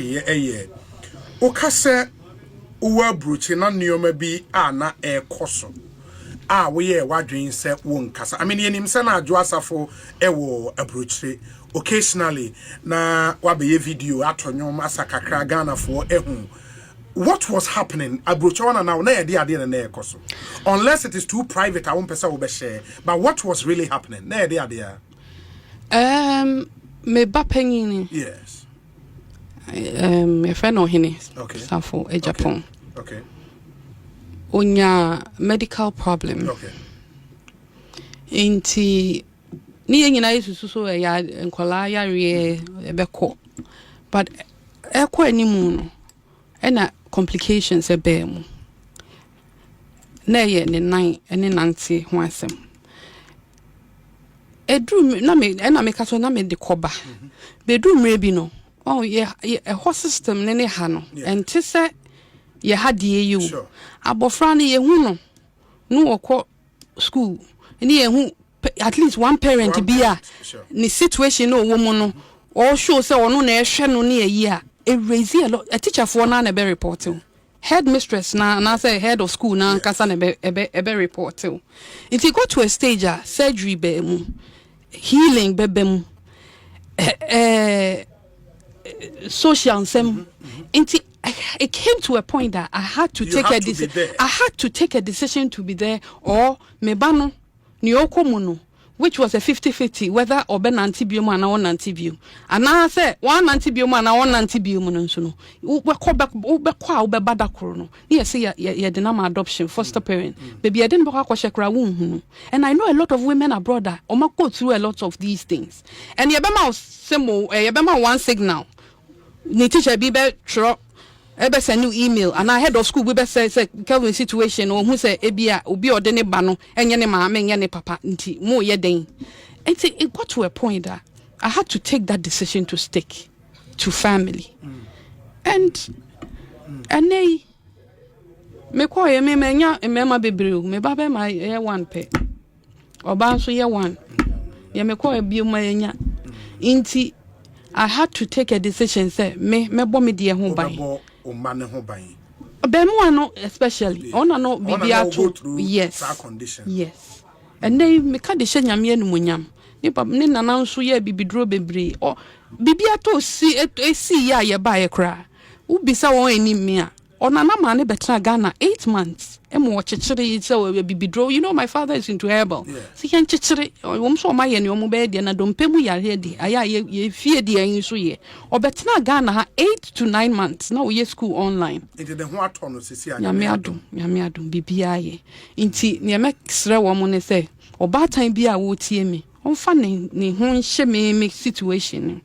Okase uwa bruchi na niyome bi ana koso. we ye wadwin se won kasa. I mean yenim se na Adwoa Safo ewo abrochire occasionally na wabeye video atonyom asakakra Ghana for ehu. What was happening abrochona now na yede ade na ekoso. Unless it is too private I won't pesa we share. But what was really happening? Na yede ade me bapengini. Yes. Me friend ohini. Okay. Safo e Japan. Okay. Onya medical problem. Okay. Inti ni nyina yesusu so ya nkola ya re ebeko. But ekwa animu no ena complications ebe mu. Na ye ne nan ene nante ho asem. Edru na me ena me kaso na me de koba. Bedru mre bi no. Oh yeah, a whole system ne ha no. Enti se ye had you. Sure. Abofra ne ye hu no okọ school. Ni ye hu at least one parent be a ni situation no wo mu no. All show say ono na ehwe no ne yi a raise a lot. A teacher for na be reporting. Headmistress na say head of school na kasa na be reporting. If you go to a stage surgery be mu, healing be mu, social sem. It came to a point that I had to take a decision. I had to take a decision to be there, or mebano niokomuno, which was a 50-50 whether or ben antibium and one antibium. And now I said one antibium and one antibium no. We call back ube badakrono. Yes, yeah, the number adoption, foster parent. Baby, I didn't know. And I know a lot of women abroad that go through a lot of these things. And yabema semo, yabema one signal. Ni teacher be tro ebe send new email and I head of school we be say Kelvin situation or who say ebia obi odene ba no enye ne maame enye ne papa nti mo ye den. And it got to a point that I had to take that decision to stick to family. And they me ko ye me nya mema bebreu me ba be my ye one pe oba so ye one ye me ko e bi ma nya nti I had to take a decision say me bo me de ho ban o man ho ban bemu no especially ona no bibia to yes that condition yes and then me ka de hye nyame anumunyam ni pap ni nana nso ye bibidro bebre o bibia to si ya ye ba ye kra ubisa won enimi a ona na ma ne betra Ghana 8 months emo wo chechire yi se we bibidro. You know my father is into herbal. Si ken chechire wo so ma ye ne omo be de na dompemu yare de aya ye fie de yin so ye obetra Ghana ha 8 to 9 months na we school online. It de ho atono sisi anya nyame adum bibia ye nti ne me sre wo mo ne se obatan bi a wo tie me onfa ne ho nhye me situation.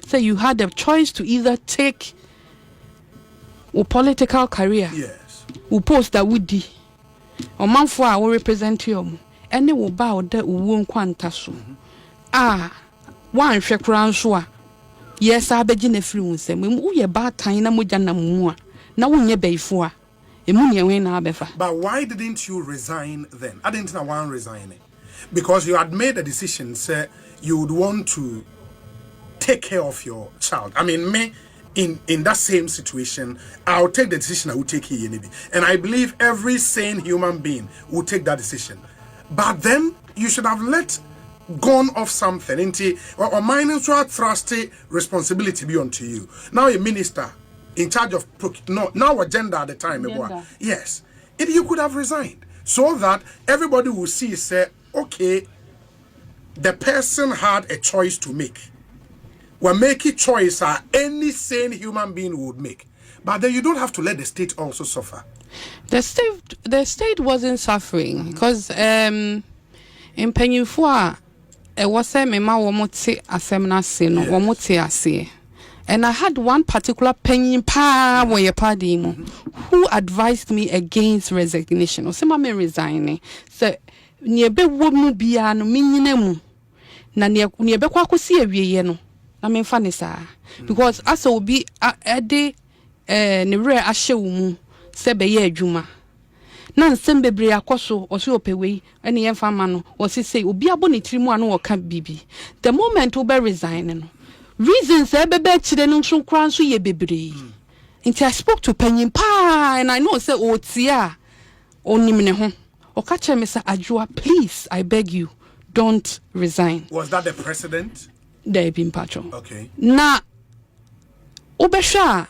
Say you had a choice to either take or political career. Yes. Who post that would di. Or man for our represent you. And they will bow that won't quantasu. One shakran swa. Yes, I begin a fluence. And we are bad time mujana mua. Now we never before. But why didn't you resign then? I didn't know one resigning. Because you had made a decision, say you would want to take care of your child. I mean, me. In that same situation, I'll take the decision I will take here. And I believe every sane human being will take that decision. But then you should have let gone off something into or minus trusty responsibility be unto you. Now a minister in charge of now agenda at the time. Yes. You could have resigned so that everybody will see say, okay, the person had a choice to make. We're making choice any sane human being would make. But then you don't have to let the state also suffer. The state wasn't suffering because in Penyufua it was a mema womote asemna se no womote ase. And I had one particular penny pa wo ye party who advised me against resignation. O se ma me resign. So ne be wo mu bia no minyina mu. Na ne be kwa akosi awieye no. I mean, funny, sir, because as will be a day, ne rare ashew, sebe ye juma. Nan sembe brea koso, or so pay, any infamano, or say, be a bonnet trimuano or camp bibi. The moment will be resigning. Reasons, bebe children so crown so ye baby. Until I spoke to Penny Pa, and I know, say, oh, tia, only minute. Okache Mr. Adwoa, please, I beg you, don't resign. Was that the president? There been patcho. Okay. Na Obesha,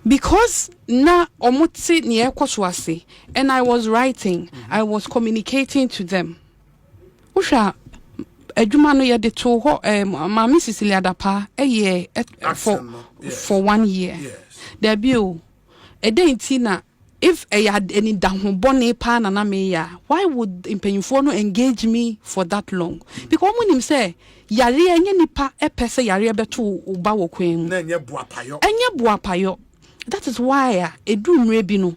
because na omutsi ni ekoswasi, and I was writing, I was communicating to them. Usha Eduma no yede to ho Mami Cecilia Dapa for 1 year. Yes. There be Edentina. If I had any down bonnet pan and why would Impenyufo no engage me for that long? Because when him say, Yari any nipa a pesa yari betu ubawo queen. Nenye buapayo. Enye buapayo. That is why a doom rebino.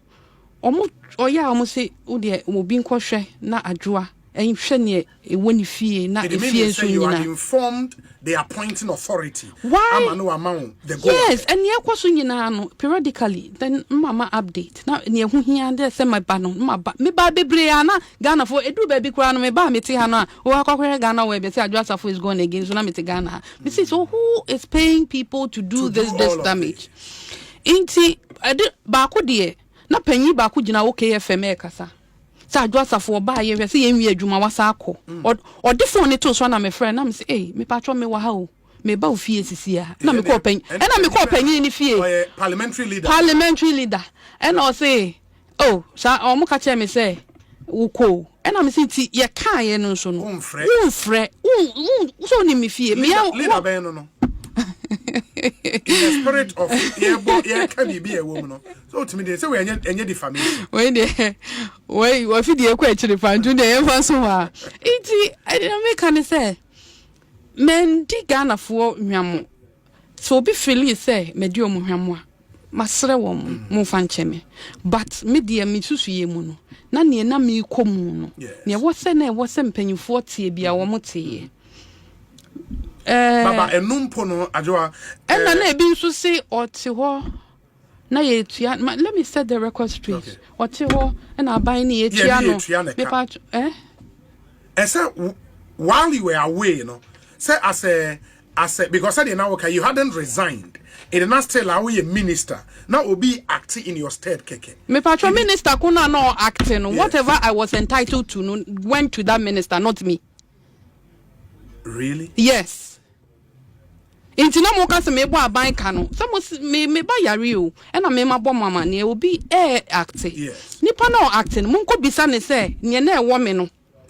Oya almost say, Udia mubin koshe na Adwoa. And you shouldn't when you fear not if you are informed the appointing authority. Why? Yes, and near question periodically. Then Mama update. Now near who he and say my banner, me baby Brianna, Ghana for a do baby crown, me ba me Tiana, or I Ghana where Safo is going against Sunamite Ghana. So who is paying people to do this damage? Inti, I did Baku dear, not penny Baku Jina OKFM Kasa. Safo buy you see him Juma Wasako or different it was one of my friend. I'm say, hey, me patron me wahao, me bow fears is here. No, me call penny, and I'm call penny in the fear. Parliamentary leader, and I'll say, oh, sa or mukache me say, uko, and I'm saying, ya can't no so no, fret, so ni me fear me leader, no. In the spirit of can be a woman. So to me, they say we are any defamation. When they if you question find to the answer. I didn't make any say. Men di Ghana for Miamo. So be freely say, medium Miamwa. Masre wom, mo fancheme. But me dear me to see mono. Nani na me komuno. Near what's penny 40 be a womoty. Baba enumpono Adwoa and na be so say or tiho na ye tua let me set the record straight or tiho and I buy ni tua no me patch while you were away say as a because I now okay you hadn't resigned it did not still allow you a minister now will be acting in your stead keke me patch minister kuna no acting whatever I was entitled to went to that minister not me. Really? Yes. Inti na mo ka se me bo aban ka no. Se me ba yare o. E na me ma bo mama ne obi acting. Yes. Nipa na acting. Mo nko bisa ne se ne na e wo me no.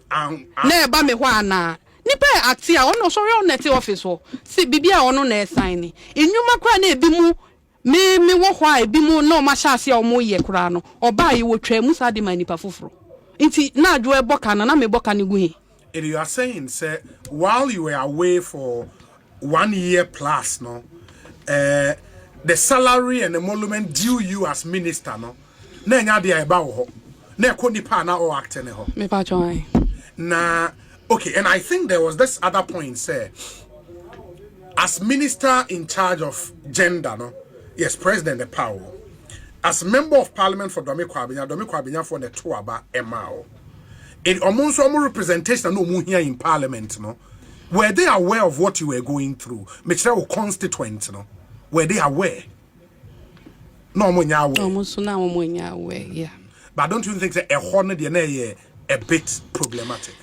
Na e ba me ho ana. Nipa acting a ono sorry on net office ho. Si bibia ono na e sign ni. Enwuma kra na ebi mu me wo ho a ebi mu na o ma sha ase a o mo ye kra no. Oba yi wo twa mu sa de ma nipa foforo. Inti na Adwoa e boka na me boka ne gu he. You are saying, sir, while you were away for 1 year plus, no, the salary and emolument due you as minister, no, na nya dia eba wo, na ko nipa na o act ne ho. Me pa joy. Na okay, and I think there was this other point, sir. As minister in charge of gender, no, yes, president the power. As member of parliament for Dome Kwabenya for the Tuaba Emao. In almost all representation no here in parliament, no. Were they aware of what you were going through? Mr. Constituent, no. Were they aware? No more almost now aware, yeah. But don't you think that a hornet a bit problematic?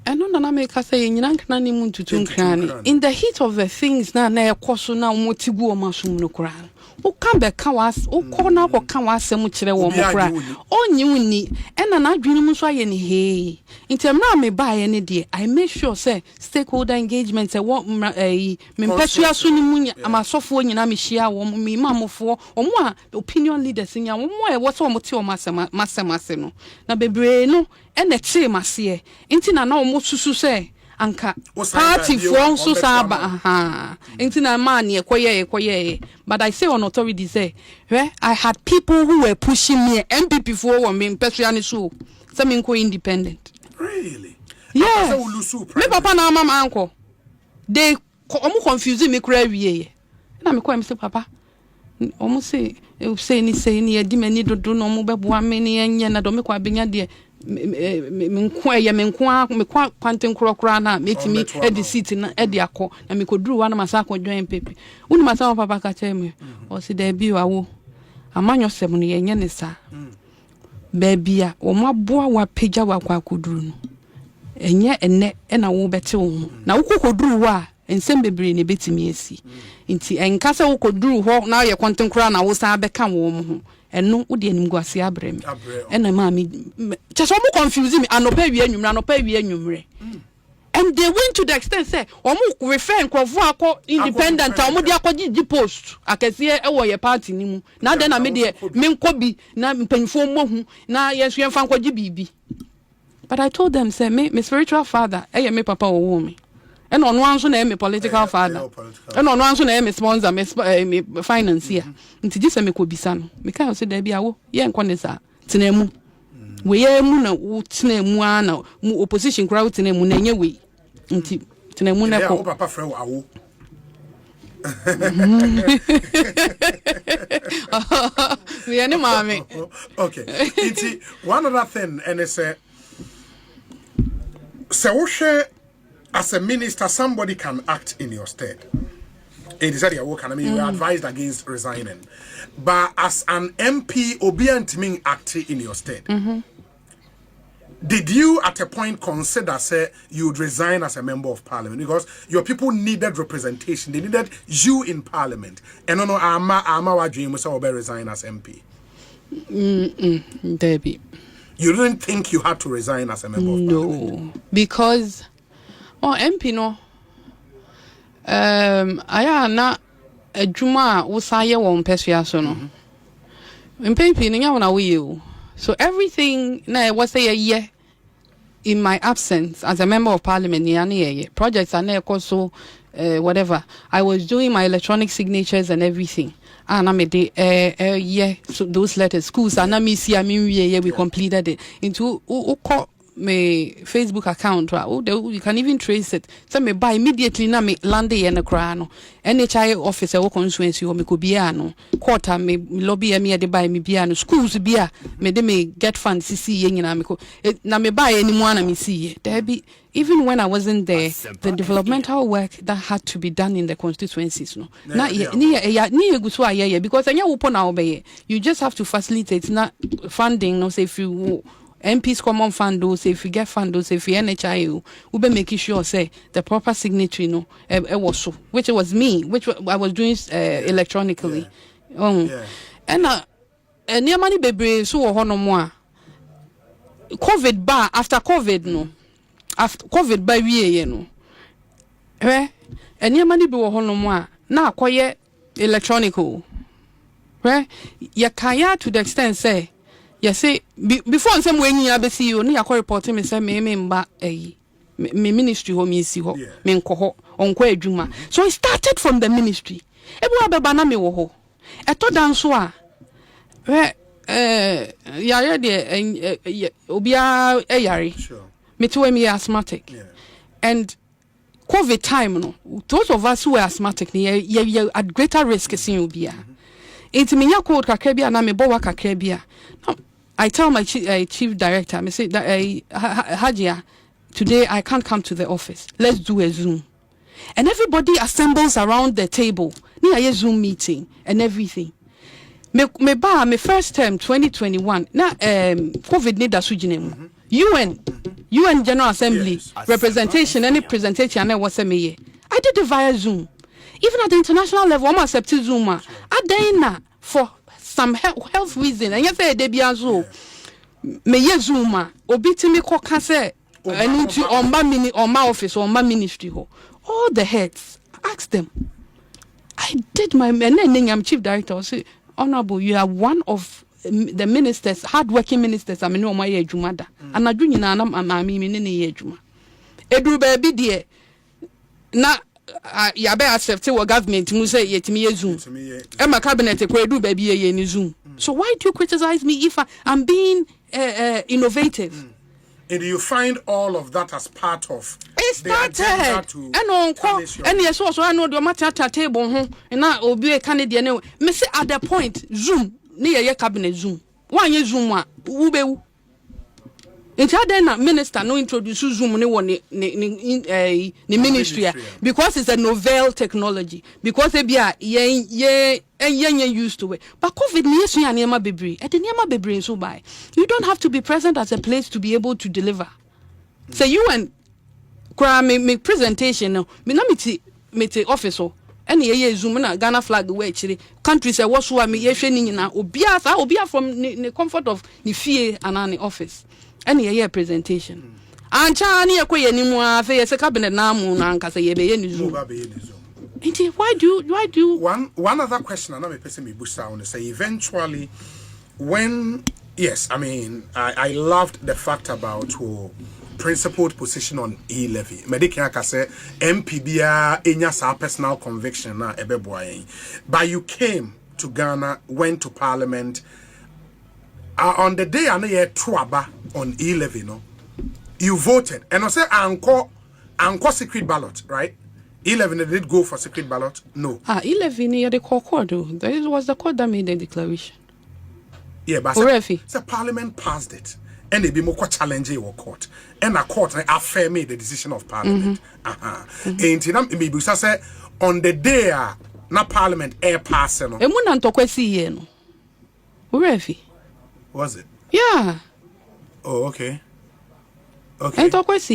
I know na make us say in the heat of the things na koso na motigu o masum no kra. O kan be ka was o ko na ko kan was asem kire wo mo kra. Onyi unni e na na adwene mu so aye ne he. Intem na me ba ye ne de I make sure say stakeholder engagement say what me mpesua so ni mu amasofo nyina me hia wo me mamofo omo a opinion leaders nya wo mo e wo so mo te o masem no. Na bebre no e na tie mase inti na omo susu say anka party for so saba inti na man ye koye but I say on authority say I had people who were pushing me NPP for me personally so me ko independent. Really? Yeah. Me papa na mama uncle they omo confuse me kura wiye na me ko am say papa omo say ni edi mani dodo no omo beboa me ne enye na do me kwa benya de me kwa kwanten krokra na metimi edi seat na edi akọ na me koduru wa na masa akọ join pepe unu masa papa ka che me o si da bi wawo amanyo sem no yenye ne sa Babia, or my boy, what pija wa could do. And yet, and net, and I won't bet you. Now, who could do wa, and send baby in a bit me see. Inti, and Castle could do what now your quantum crown, I was become warm. And no, would you go see Abraham? And a mammy just almost confusing me. I no pay you, no pay you. And they went to the extent say, "Omu refer Kwafo independent, omu dia kwaji post." I can see your party nimu. Now then I made the menkobi na mpenfo mohu na yesu yemfa kwaji bibi. But I told them say, "Me spiritual father, me papa owo me. And on one so na me political father. And on one so na me sponsor, me financier. Nti ji se me kobisa no. Me kan say da bia wo, ye nkone sa. Tenemu. We ye mu na wo tenemu ana mu opposition kura wo tenemu na nye we. Nti tenemu na ko. Papa frɛ wo awo. We any mama. Okay. Nti one other thing and it's say wo as a minister, somebody can act in your stead. It is that you are advised against resigning. But as an MP, obedient mean acting in your stead. Did you at a point consider say you would resign as a member of parliament because your people needed representation? They needed you in parliament. And no, wa dream was to resign as MP. Debbie. You didn't think you had to resign as a member of parliament? No, because MP no. Aya na adwuma wosaye won pesua so no. MP ni nya wona wo. So everything na was say a year in my absence as a member of parliament projects are na so whatever. I was doing my electronic signatures and everything. And I made so those letters schools and we completed it into my Facebook account. You can even trace it. So me buy immediately na me land in the crano. NHI officer or constituency or me kubiano. Quarter me lobby me de buy me biano. Schools bia me de me get funds see yen na me ko. Na me buy anyone na me see. There be even when I wasn't there, the developmental work that had to be done in the constituencies no. Na ni guswa ye because anya upo na obey. You just have to facilitate na funding no say if you MP's common fund those if you get fund those if you NHIU we be making sure say the proper signature no was so which it was me which I was doing electronically and near money baby so no more COVID bar after COVID no after COVID by we no and near money be no more na akoye electronical ya kaya to the extent say yes, say before some when you have see you, ni akọ reporting me say me mba me ministry ho me si ho me nko onko adwuma. So it started from the ministry. Ebu abeba na me wo ho. Eto dan so a yare de obia yare. Me to me asthmatic. And COVID time no, those of us who were asthmatic you at greater risk sin obia. It's me nya code kakra bia na me bo wa kakra bia. I tell my chief director, I say that Hajia, today I can't come to the office. Let's do a Zoom. And everybody assembles around the table. Near a Zoom meeting and everything. Me first term 2021. Na COVID need a sujinem. UN General Assembly representation, any presentation I was a me. I did it via Zoom. Even at the international level, I'm accepting Zoom. I did for some health reason and you say they be azo me ye Zuma obi timi ko ka say enu on my office or my ministry ho all the heads ask them. I did my and I'm chief director I say honorable you are one of the ministers hardworking ministers I mean no my adwuma da anadwo nyina na mami me ne ye adwuma eduru ba bi de na ya be accept what government mu say yetimi ye Zoom e ma cabinet ko edu ba bi ye ni Zoom. So why do you criticize me if I'm being innovative? And you find all of that as part of it started and on and yes also I know the matter table ho na obi e Canadian me say at the point Zoom ni ye cabinet Zoom one ye Zoom a wo be wu It had then a minister no introduce Zoom ne ministry because it's a novel technology. Because they be used to it. But COVID news you niema bebre. Et niema bebre so by. You don't have to be present at a place to be able to deliver. So you and make presentation no. Me na me office o. And ye Zoom na Ghana flag we actually countries what so me ye hwe ni na obia from the comfort of the fie and an office. Any year presentation. And Chani akwe ni mu afa ye cabinet na mu na nkasa ye be ye ni Zoom. Why do one other question and I'm person me bush on say eventually when yes, I mean I loved the fact about principled position on e-levy. Medican can say MPB enya sa personal conviction na ebeboa. But you came to Ghana, went to Parliament. On the day I know Truaba on e-levy, no, you voted, and I say anko secret ballot, right? E-levy did go for secret ballot, no. E-levy near the court, though. That was the court that made the declaration. Yeah, but the Parliament passed it, and they be more challenging your court, and a court affirm the decision of Parliament. And maybe say on the day na Parliament air pass no. Emunan to kwesi no. Urefi. Was it? Yeah. Oh, okay. Okay. And talk with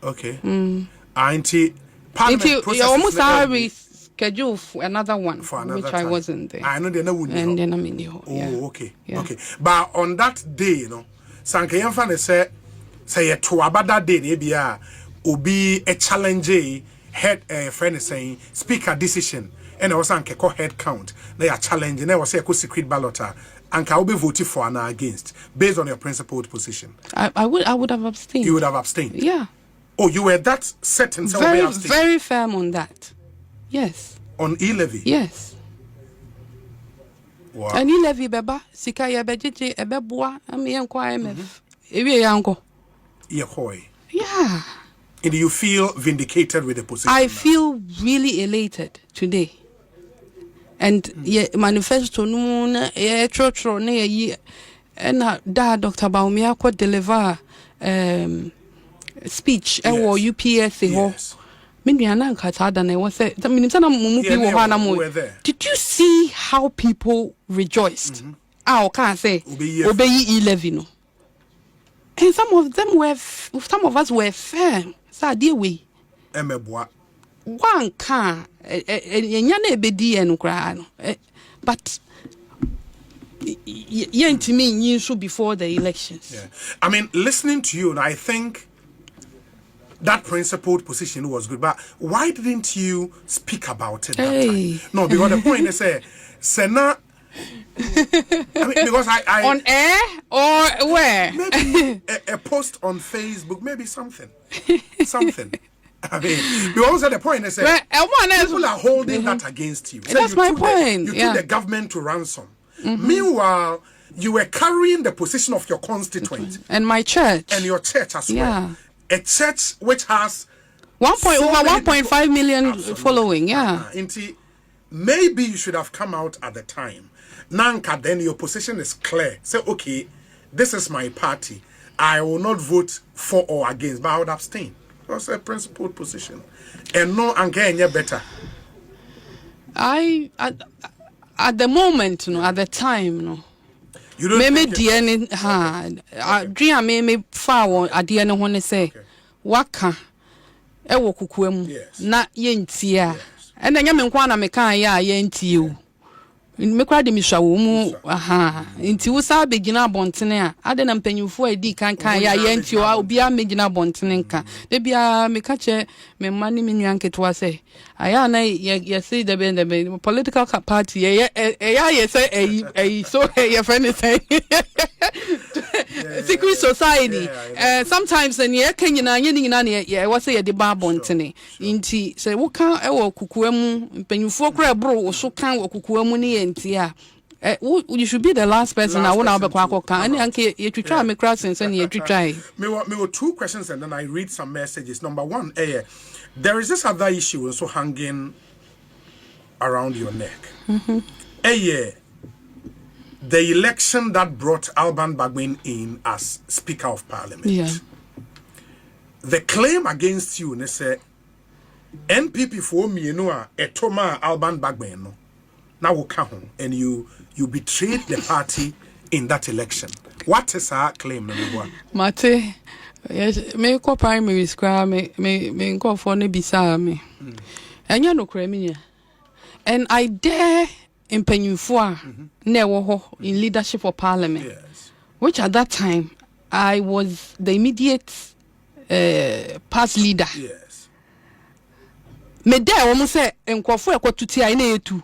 okay. Auntie, Parliament process. You almost schedule for another one, for another which time. I wasn't there. I know they know. And then I'm in the hall. Oh, okay. Yeah. Okay. But on that day, you know, Sankayan fan say to about that day, maybe obi a challenge head friend is saying speaker decision, and I was on head count. They are challenging. They was say secret ballot. And can be voted for and against based on your principled position. I would have abstained. You would have abstained. Yeah. Oh, you were that certain. Very firm on that. Yes. On e-levy. Yes. Wow. And e-levy beba sika ya bejeje ebeboa am yen kwa IMF. Ewie yanko. Yeah. And you feel vindicated with the position? I feel really elated today. And manifesto no na trotro na yi na da Dr. Baumia could deliver speech or UPS ho me nua nkata da na wo say minister mu bi wo ha na mo. Did you see how people rejoiced? O can say obeyi e-levy no. And some of us were firm. Sa dey we emeboa one can but to me before the elections. Yeah. I mean, listening to you, and I think that principled position was good, but why didn't you speak about it that time? No, because the point is Sena I mean, because I on air or where? Maybe a post on Facebook, maybe something. I mean, we also the point is people are holding that against you. That's my point. You took the government to ransom. Meanwhile, you were carrying the position of your constituent and my church and your church as well. A church which has over 1.5 million following. Maybe you should have come out at the time. Nanka, then your position is clear. Say, okay, this is my party. I will not vote for or against, but I would abstain. That's a principled position. And no anke better. At the moment, at the time, You don't me DNA dream me fa ade ne ho ne say waka e wo kukuam na yentia e na nya me nkwa na me kan ya yentie o me kwa de me hwa wo mu nti wo sa begina abontene a ade na mpanyufo adi kan ya yentie o obi a megina abontene nka de bia me ka che me ma ne me nwanketwa say aya na ye say the political party ye say so your friend is saying secret society sometimes and ye kan nyina nyina ye wo say ye de ba abontene nti say wo kan e wo kukuamu mpanyufo kra bro wo so kan wo kukuamu ne ye ntia you should be the last person I want to be kwakwa and anke ye twitwa me crossing and ye twitwa me were two questions and then I read some messages. Number one, there is this other issue also hanging around your neck. the election that brought Alban Bagbin in as Speaker of Parliament. Yeah. The claim against you, they say, NPP for me, etoma Alban Bagbin, no. Now will come and you betrayed the party in that election. What is our claim, number one? Mate, yes, me ko primary school, me go for ne bisa me. Enya no kremi. And I dare in Penyufua, never in leadership of Parliament, Yes. which at that time I was the immediate past leader. Yes. Me there almost say enkwofo ekotuti ai na yetu.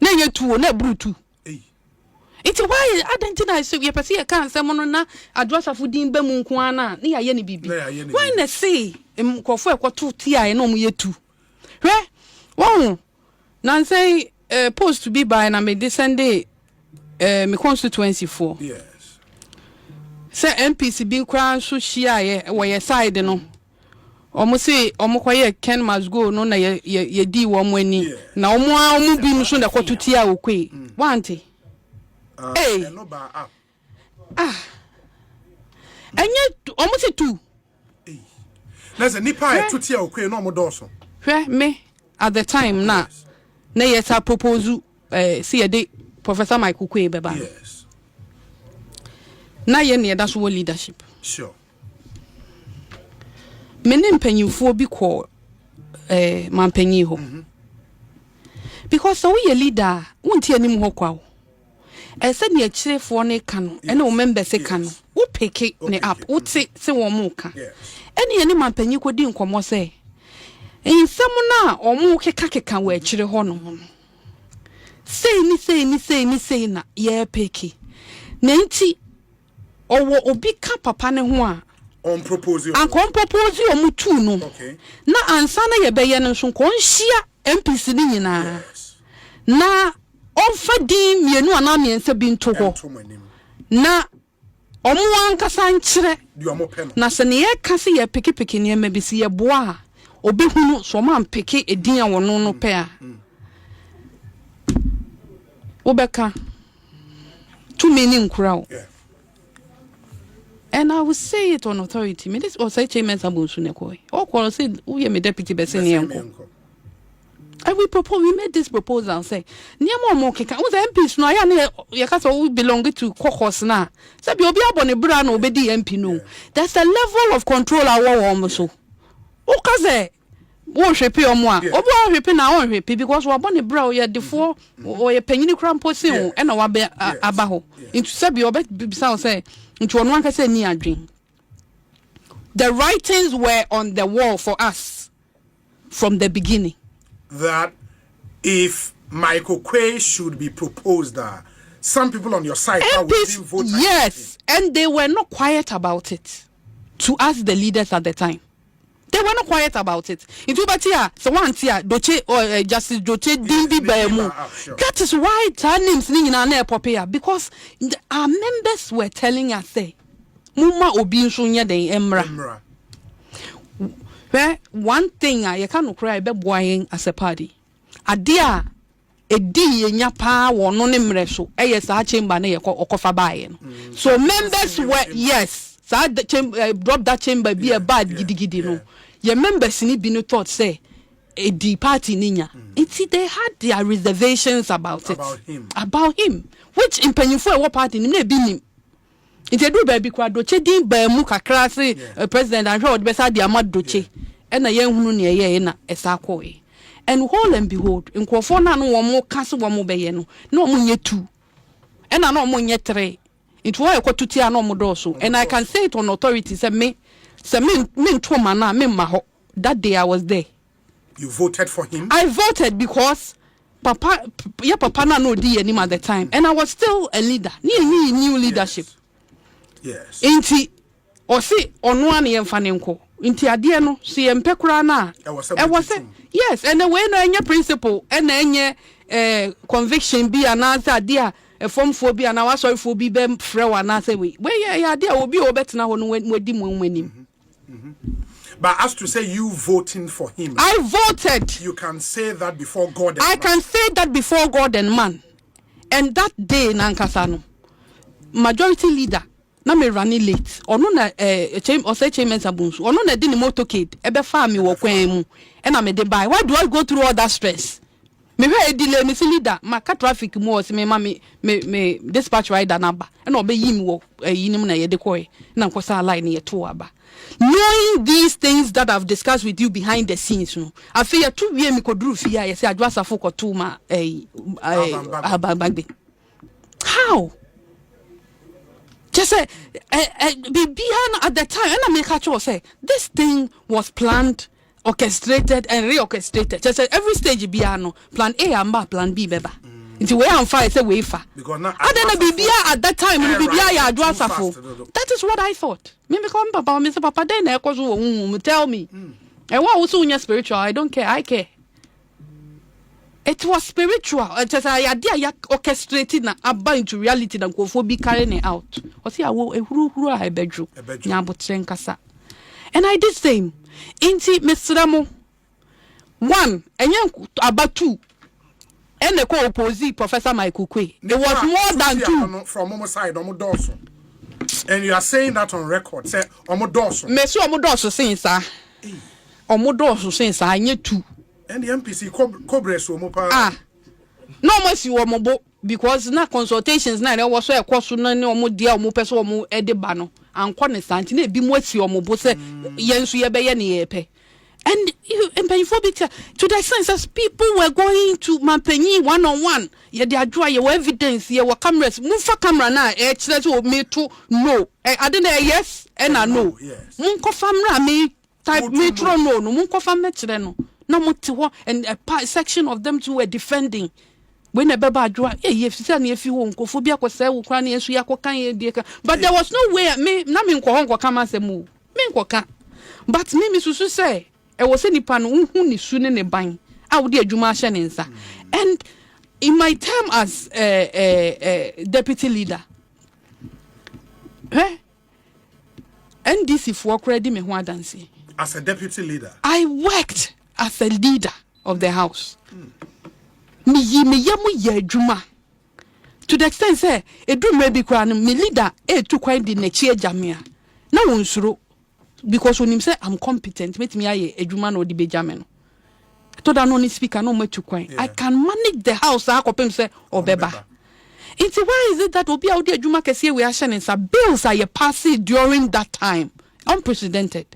Na yetu na brutu. Hey. It's why identity so ye pese ye kan sem no na adwasa fudin ba mu nko ana na ye ne bibi. Why na say enkwofo ekotuti ai na mu yetu. Hwe? Won. Nan say post to be by na me Sunday me constituency for. Yes. Say NPC bi kra so hia ye wo ye side no. Omo say omo kwaye Ken must go no na ye di wo mo ani na omo bi no so na kwatuti a okwe wante eh No ba enye omo say tu na se nipa e tuti a okwe no omo doso hwe me at the time na yes I propose see ye de Professor Michael Kwe beba yes na ye ne da so leadership sure mene mpanyimfo bi ko mampanyi ho because so we leader wonti anim ho kwa ese ne akirefo ne ka no ene o members ka no wo pick ne up wo se wo mo ka ene ye ne mampanyi ko di nkomo se ensem na o mo keka wo akire ho no sei na ye pick na nti owo obi ka papa ne ho a on propose you. And propose you mutu no. Okay. Na ansa na ye beye no so kon hia MPC ni nyina. Yes. Na onfa din mienu ana miensa bi nto ho. Na omo ankasa nkyere. Na se ne ye ka se ye peke ne ma bi se ye boa obi hunu so ma mpeke edin a wono no pe a. Obeka. Too many nkura. Yeah. And I will say it on authority. Me this was chairman Sabunsu nekoi. Or call say we me deputy beseni uncle. And we made this proposal and say, Niamo mo keka was MPs no ya ne yakasa we belong to caucus na. Say bi obi abone bra na obedi MP no. There's a level of control awo omo O kaze wo hwepe omo a. Obi wo hwepe na wo hwepe because we abone bra ye defo o ye panyini kra mposi ho e na wa aba ho. Into say bi obi bisa say the writings were on the wall for us from the beginning. That if Michael Kwe should be proposed, some people on your side will vote. Yes, and they were not quiet about it. To us, the leaders at the time, they were not quiet about it. Into Batia, so one tia, Doche or Justice Doche Dimbi Bemu. That is why our names in our epopea because our members were telling us, say, Muma Obi Shunya de Emra. Where one thing I can't cry about boying as a party. A dear, a D in your power, no name so, yes, our chamber near Okofa buying. So members were, yes, so the chamber drop that chamber be a bad giddy no. Your members need be no thought say a D party ninya. It's they had their reservations about him. About him. Which in Penyufo what party ni be him. It's a do baby quad doche din ba mu kakra se president and road besa dia mad doche. E na yen hunu ne ye na esako e. And whole and behold, in kwofo na no wo mo kase wo mo be ye no. Na mo nye 2. E na no mo nye 3. It why ekotuti na mo do so. And I can say it on authority say me that day I was there. You voted for him? I voted because Papa na no di anymore at the time. And I was still a leader. New leadership. Yes. Inti osi onwa ne yemfanenko. Inti ade no si empekura na. I was yes, and the way no enye principle and enye conviction bi anasa ade a form phobia na wa sorry phobia be frɛ wa na say we yeah ade a obi obetena ho no wadi mu anim. But as to say you voting for him, I voted. You can say that before God and I man. can say that before God and man. And that day nankasa no majority leader na me running late ono na chairman sabunsu ono na di ni motorcade ebe fa me wo kwan mu e na me de buy. Why do I go through all that stress? Me where delay me leader maka traffic mu was me ma me dispatch rider number e na obe yim wo yinim na ye de koy na nkosa line ye to aba. Knowing these things that I've discussed with you behind the scenes, no, I feel two years me could do fear. Yes, Adwoa Safo ko two ma bagbe. How? Just say, at the time, and I make a say this thing was planned, orchestrated, and reorchestrated. Just say every stage piano, plan A and plan B, beba. Into where I'm fire, say wafer. Because now, at that time, Adwoa Safo. That is what I thought. Maybe come Papa, Mr. Papa, then tell me. And what was so spiritual? I don't care. I care. It was spiritual. Just I idea orchestrated na abba into reality and go for be carrying it out. Was here I bedroom. And I did same. Inti Mr. Ramo. One and young about two. And the co-opposite Professor Michael Kwe. It was more than two. From Momo side, Omo Dawson. And you are saying that on record. Say Omo Dawson. Monsieur Omo Dawson saying, sir. Omo Dawson saying, sir, I need two. And the MPC Cobres Omo Pa. Ah. No more see Omo because na consultations na there was so a course na Omo dia Omo person Omo edebano. And constant na bi mo si Omo bo say yensu ye be ye ne ye pe. And to the sense as people were going to Mampenyi one-on-one, yeah, they are drawing your evidence, yeah, what cameras, move for camera now, me to no. I didn't yes and I know. Munko famra me type metro no, munko famra no. No more and a section of them too were defending. When a baba draw, if you won't go phobia, but there was no way me, Namin Kohongo come as a move. Minko but me, Mrs. say. I was any pan who is soon in a bang. I would dear Jumashan inside. And in my time as deputy leader, NDC for credit me one dancing. As a deputy leader, I worked as a leader of the house. Me yamu ye juma. To the extent say, a do maybe crown me leader, to quite the next year jamia. No one through. Because when him say I'm competent, make me a Juman or the Benjamin. To that only speaker no more to coin. I can manage the house. I can say or beba. It's why is it that Obi out there Juma can say we are shining some bills are passing during that time, unprecedented.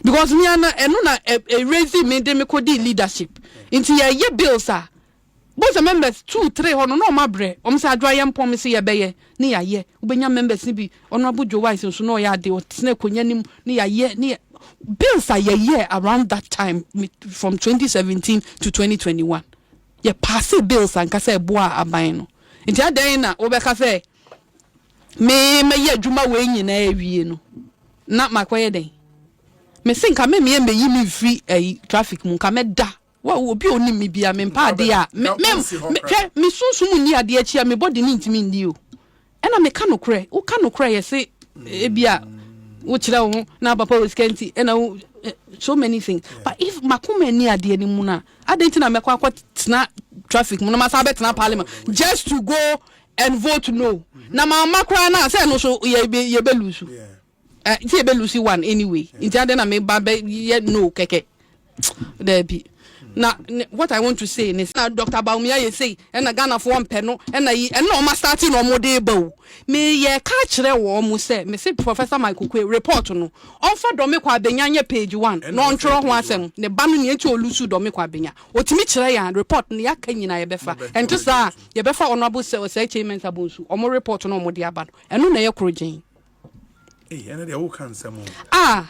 Because me and a raising me democratic leadership into your bills are. Both members 2-3 hono no mabre omse adwa yem pom se ye beye ne ya ye ubenya members ni bi honorable Joe Wise so no ya de otene konya nim ne ya ye ne bills are ye around that time from 2017 to 2021 ye pass bills and ka say boa aban no nti adan na obeka say me ye adwuma we nyina awie no na makoye den me sinka me yi me free traffic mu ka me da wa obi oni mi bia me mpa ade a me sunsun ni ade achi a me body ni ntimi ndi o ena me ka no kre wo ka no kre ye se e bia wo kire wo na papa wo skanti ena so many things but if makoma ni ade ni mu na ade ntina me kwa tena traffic mu na ma sabe tena parliament just to go and vote no na ma kra na say no so ye be lusu ye be lusi one anyway nti ade na me ba ye no keke there be. Now, what I want to say is now Dr. Baumia you say and a Ghana for one penno and no ma starting no more day bow. Me ye catch there wo say me say Professor Michael Kwe report no. Onfa domi kwa benya page 1. No ntro ho asem. Ne ba no ne echi olusu domi kwa benya. Otimi kire ya report ne yaka nyina ye befa. Ento sa ye befa honorable say chairman sabunsu. Omo report no mo de aba no. Eno na ye krogen. Eh, ene de wo kan sam. Ah.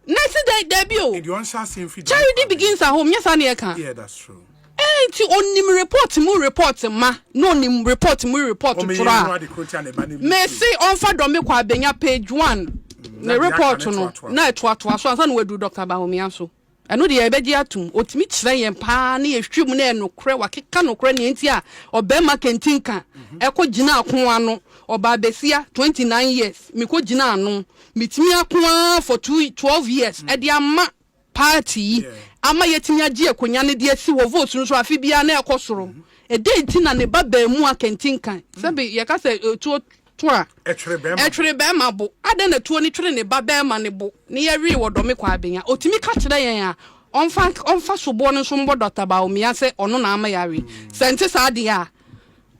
Next day debut. Charity begins at home. Yes, yeah, that's true. To on report ma no nim report to try. Me say on for domekwa benya page 1. The report no na to so ansa no we do Dr. Bahomia so. Eno de ebeji atum otimi kire yen pa na ehwem na enokre wakeka nokre ne enti a obema kentinka ekogina akonwa no oba besia 29 years mikogina anu mitimi akonwa for 12 years e de ama party ama yetimi agye akonya ne de asi wo vote no so afi bia na ekosoro e date na ne baba mu akentinkan sabe ye ka say tuo a etwere be ma bo ade na tuo ni twere ne baba ma ne bo ne ye wi wo do me kwa abenya otimi ka kire yen a onfa sobo no so mbo Dr. Baumia se ono na ama yare sente sa de a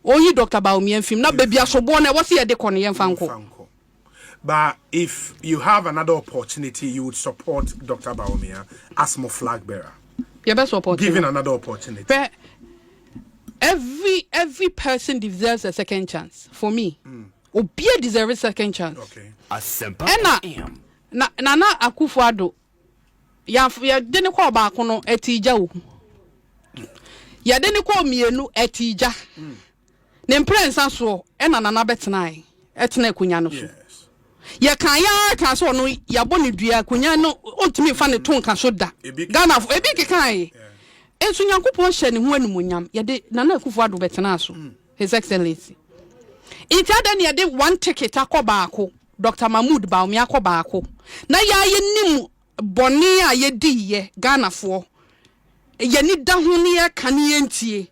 oyi Dr. Baumia film na baby asobo na wo se ye de kono yen fanko. But if you have another opportunity, you would support Dr. Baumia as my flag bearer. You best support given another opportunity. But every person deserves a second chance. For me, Obia deserves a second chance. Okay. Na Akufo-Addo. Ya deni kwa baako no etija wo. Ya deni kwa mienu etija. Ne mprensa so na nana betenai. Etena kunya no so. Ya kan ya kan so no ya boni dua kunya no ontumi fa ne ton kan so da Ghana fo ebi kekan enso Nyankopon hye ne ho animonyam ya de Nana Akufo-Addo betena so His Excellency ita ne ya de one ticket akobaako Dr. Mahmood Baumia akobaako na ya ye nim boni a ye di ye Ghana fo ye ni da ho ne ye kan ye ntie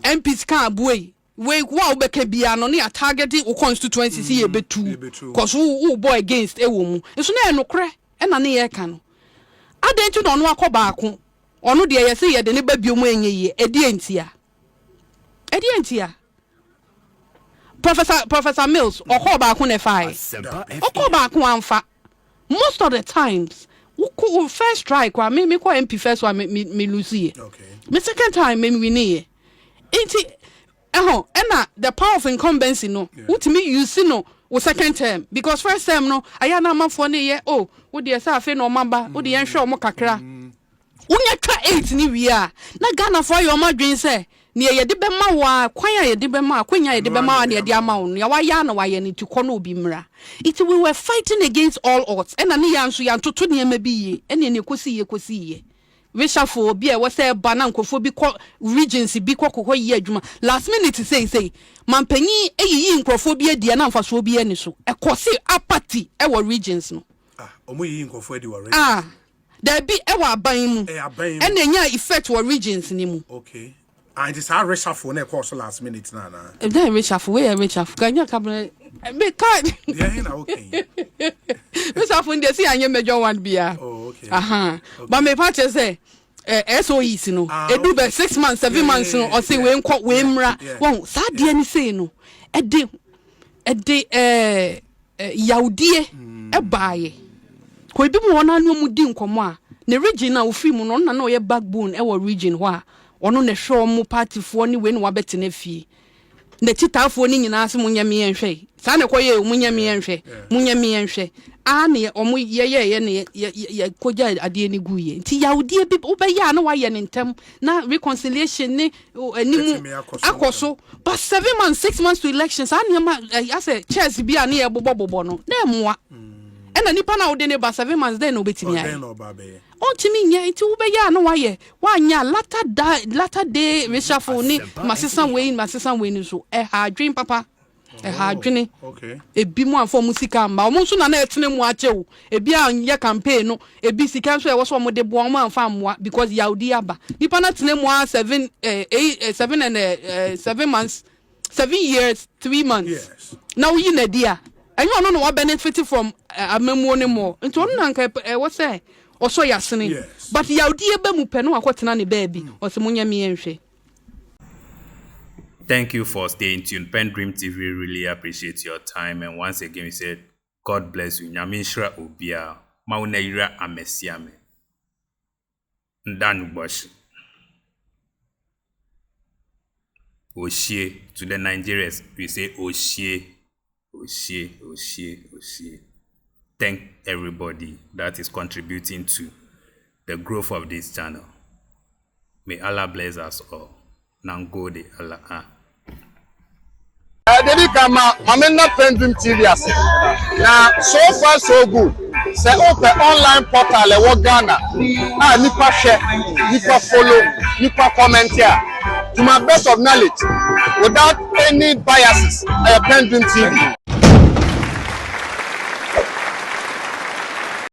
MPs kan abuei we wow beke bia no na targeting o constituency see ye betu cause who boy against ewo mu eso na enokre e na ne ye ka no adentu no no akobaako ono de ye se ye de ne ba biom enye ye edi entia Professor Mills okobaako ne fai okobaako amfa most of the times we first strike wa me ko MP first wa me lose ye okay me second time me win ye enti ena the power of incumbency no utimi use no wo second term because first term no aya na amafo ne ye wo de say afi no maba wo de yen hwe omo kakra unya ka 8 ni wi a na Ghana for your madwen say ne ye de bema wa kwan ye de bema akwanya ye de bema ne de ama wo ya wa ya na wa ye ne ti kono obi mra it we were fighting against all odds ena ne ya nso ya ntoto ne ma bi ye ene ne kosi ye Safo bi e wo say bana nkofo bi ko regency bi kokko yi adwuma last minute say mampanyi eyiyi nkofo bi adie na mfaso bi ani so e kosi apathy e wo regions no omo yi nkofo adi wo regions there be e wo aban mu e na nya effect wo regions ni mu okay and this are Safo na course last minute na then Safo we Safo kanya kabla be card yeah na okay Safo ndi si anye mejo one bia okay but me pa che say SOEs no edu be 6 months 7 months no o say we nko we mra won sa de ani say no ede yaudie e baaye ko bi mu wona anu mu di nkomo a ne region na ofi mu no na o ye backbone e wo region ho a ono ne hwe mu party fo ni we no wabete na fie na titafo ni nyina ase munya me enhwe sa ne koye munya me enhwe ne omo ye ne ye koja ade ni guye nti yaudie bi obeya na wa ye ne ntem na reconciliation ni animu akoso but 7 months 6 months to elections ne ma ase chess bi a ne ye bobo no na emwa ena nipa na ode ne ba 7 months then obetimi ai ontimi nya nti obeya na wa ye wa nya latter day reshuffle ni masesa we ni so ha adwen papa ha adwene okay ebi mu afọ musika mba omo nso na etene mu achewo ebi anye campaign no ebi sika nso e wo so mo de bo omo amfa amwa because yaudi aba nipa na tene mu 7 months 7 years 3 months yes now you na dia enyo no no benefit from amamu ne mo nti on na nka wo say oso yasene but yaudi eba mu pe no akotena ne baby o se munya me enhwe. Thank you for staying tuned. PENDREAM TV really appreciate your time. And once again, we said, God bless you. Nyamishra ubia. Mauneira amesiame. Ndanu bosh. Oshie. To the Nigerians, we say Oshie. Oshie. Oshie. Oshie. Thank everybody that is contributing to the growth of this channel. May Allah bless us all. Nangode Allah. Dedi kama mamena PENDREAM TV ase. Na so far so good. Se open online portal e wo Ghana. Nipa share, nipa follow, nipa comment here. To my best of knowledge, without any biases, PENDREAM TV.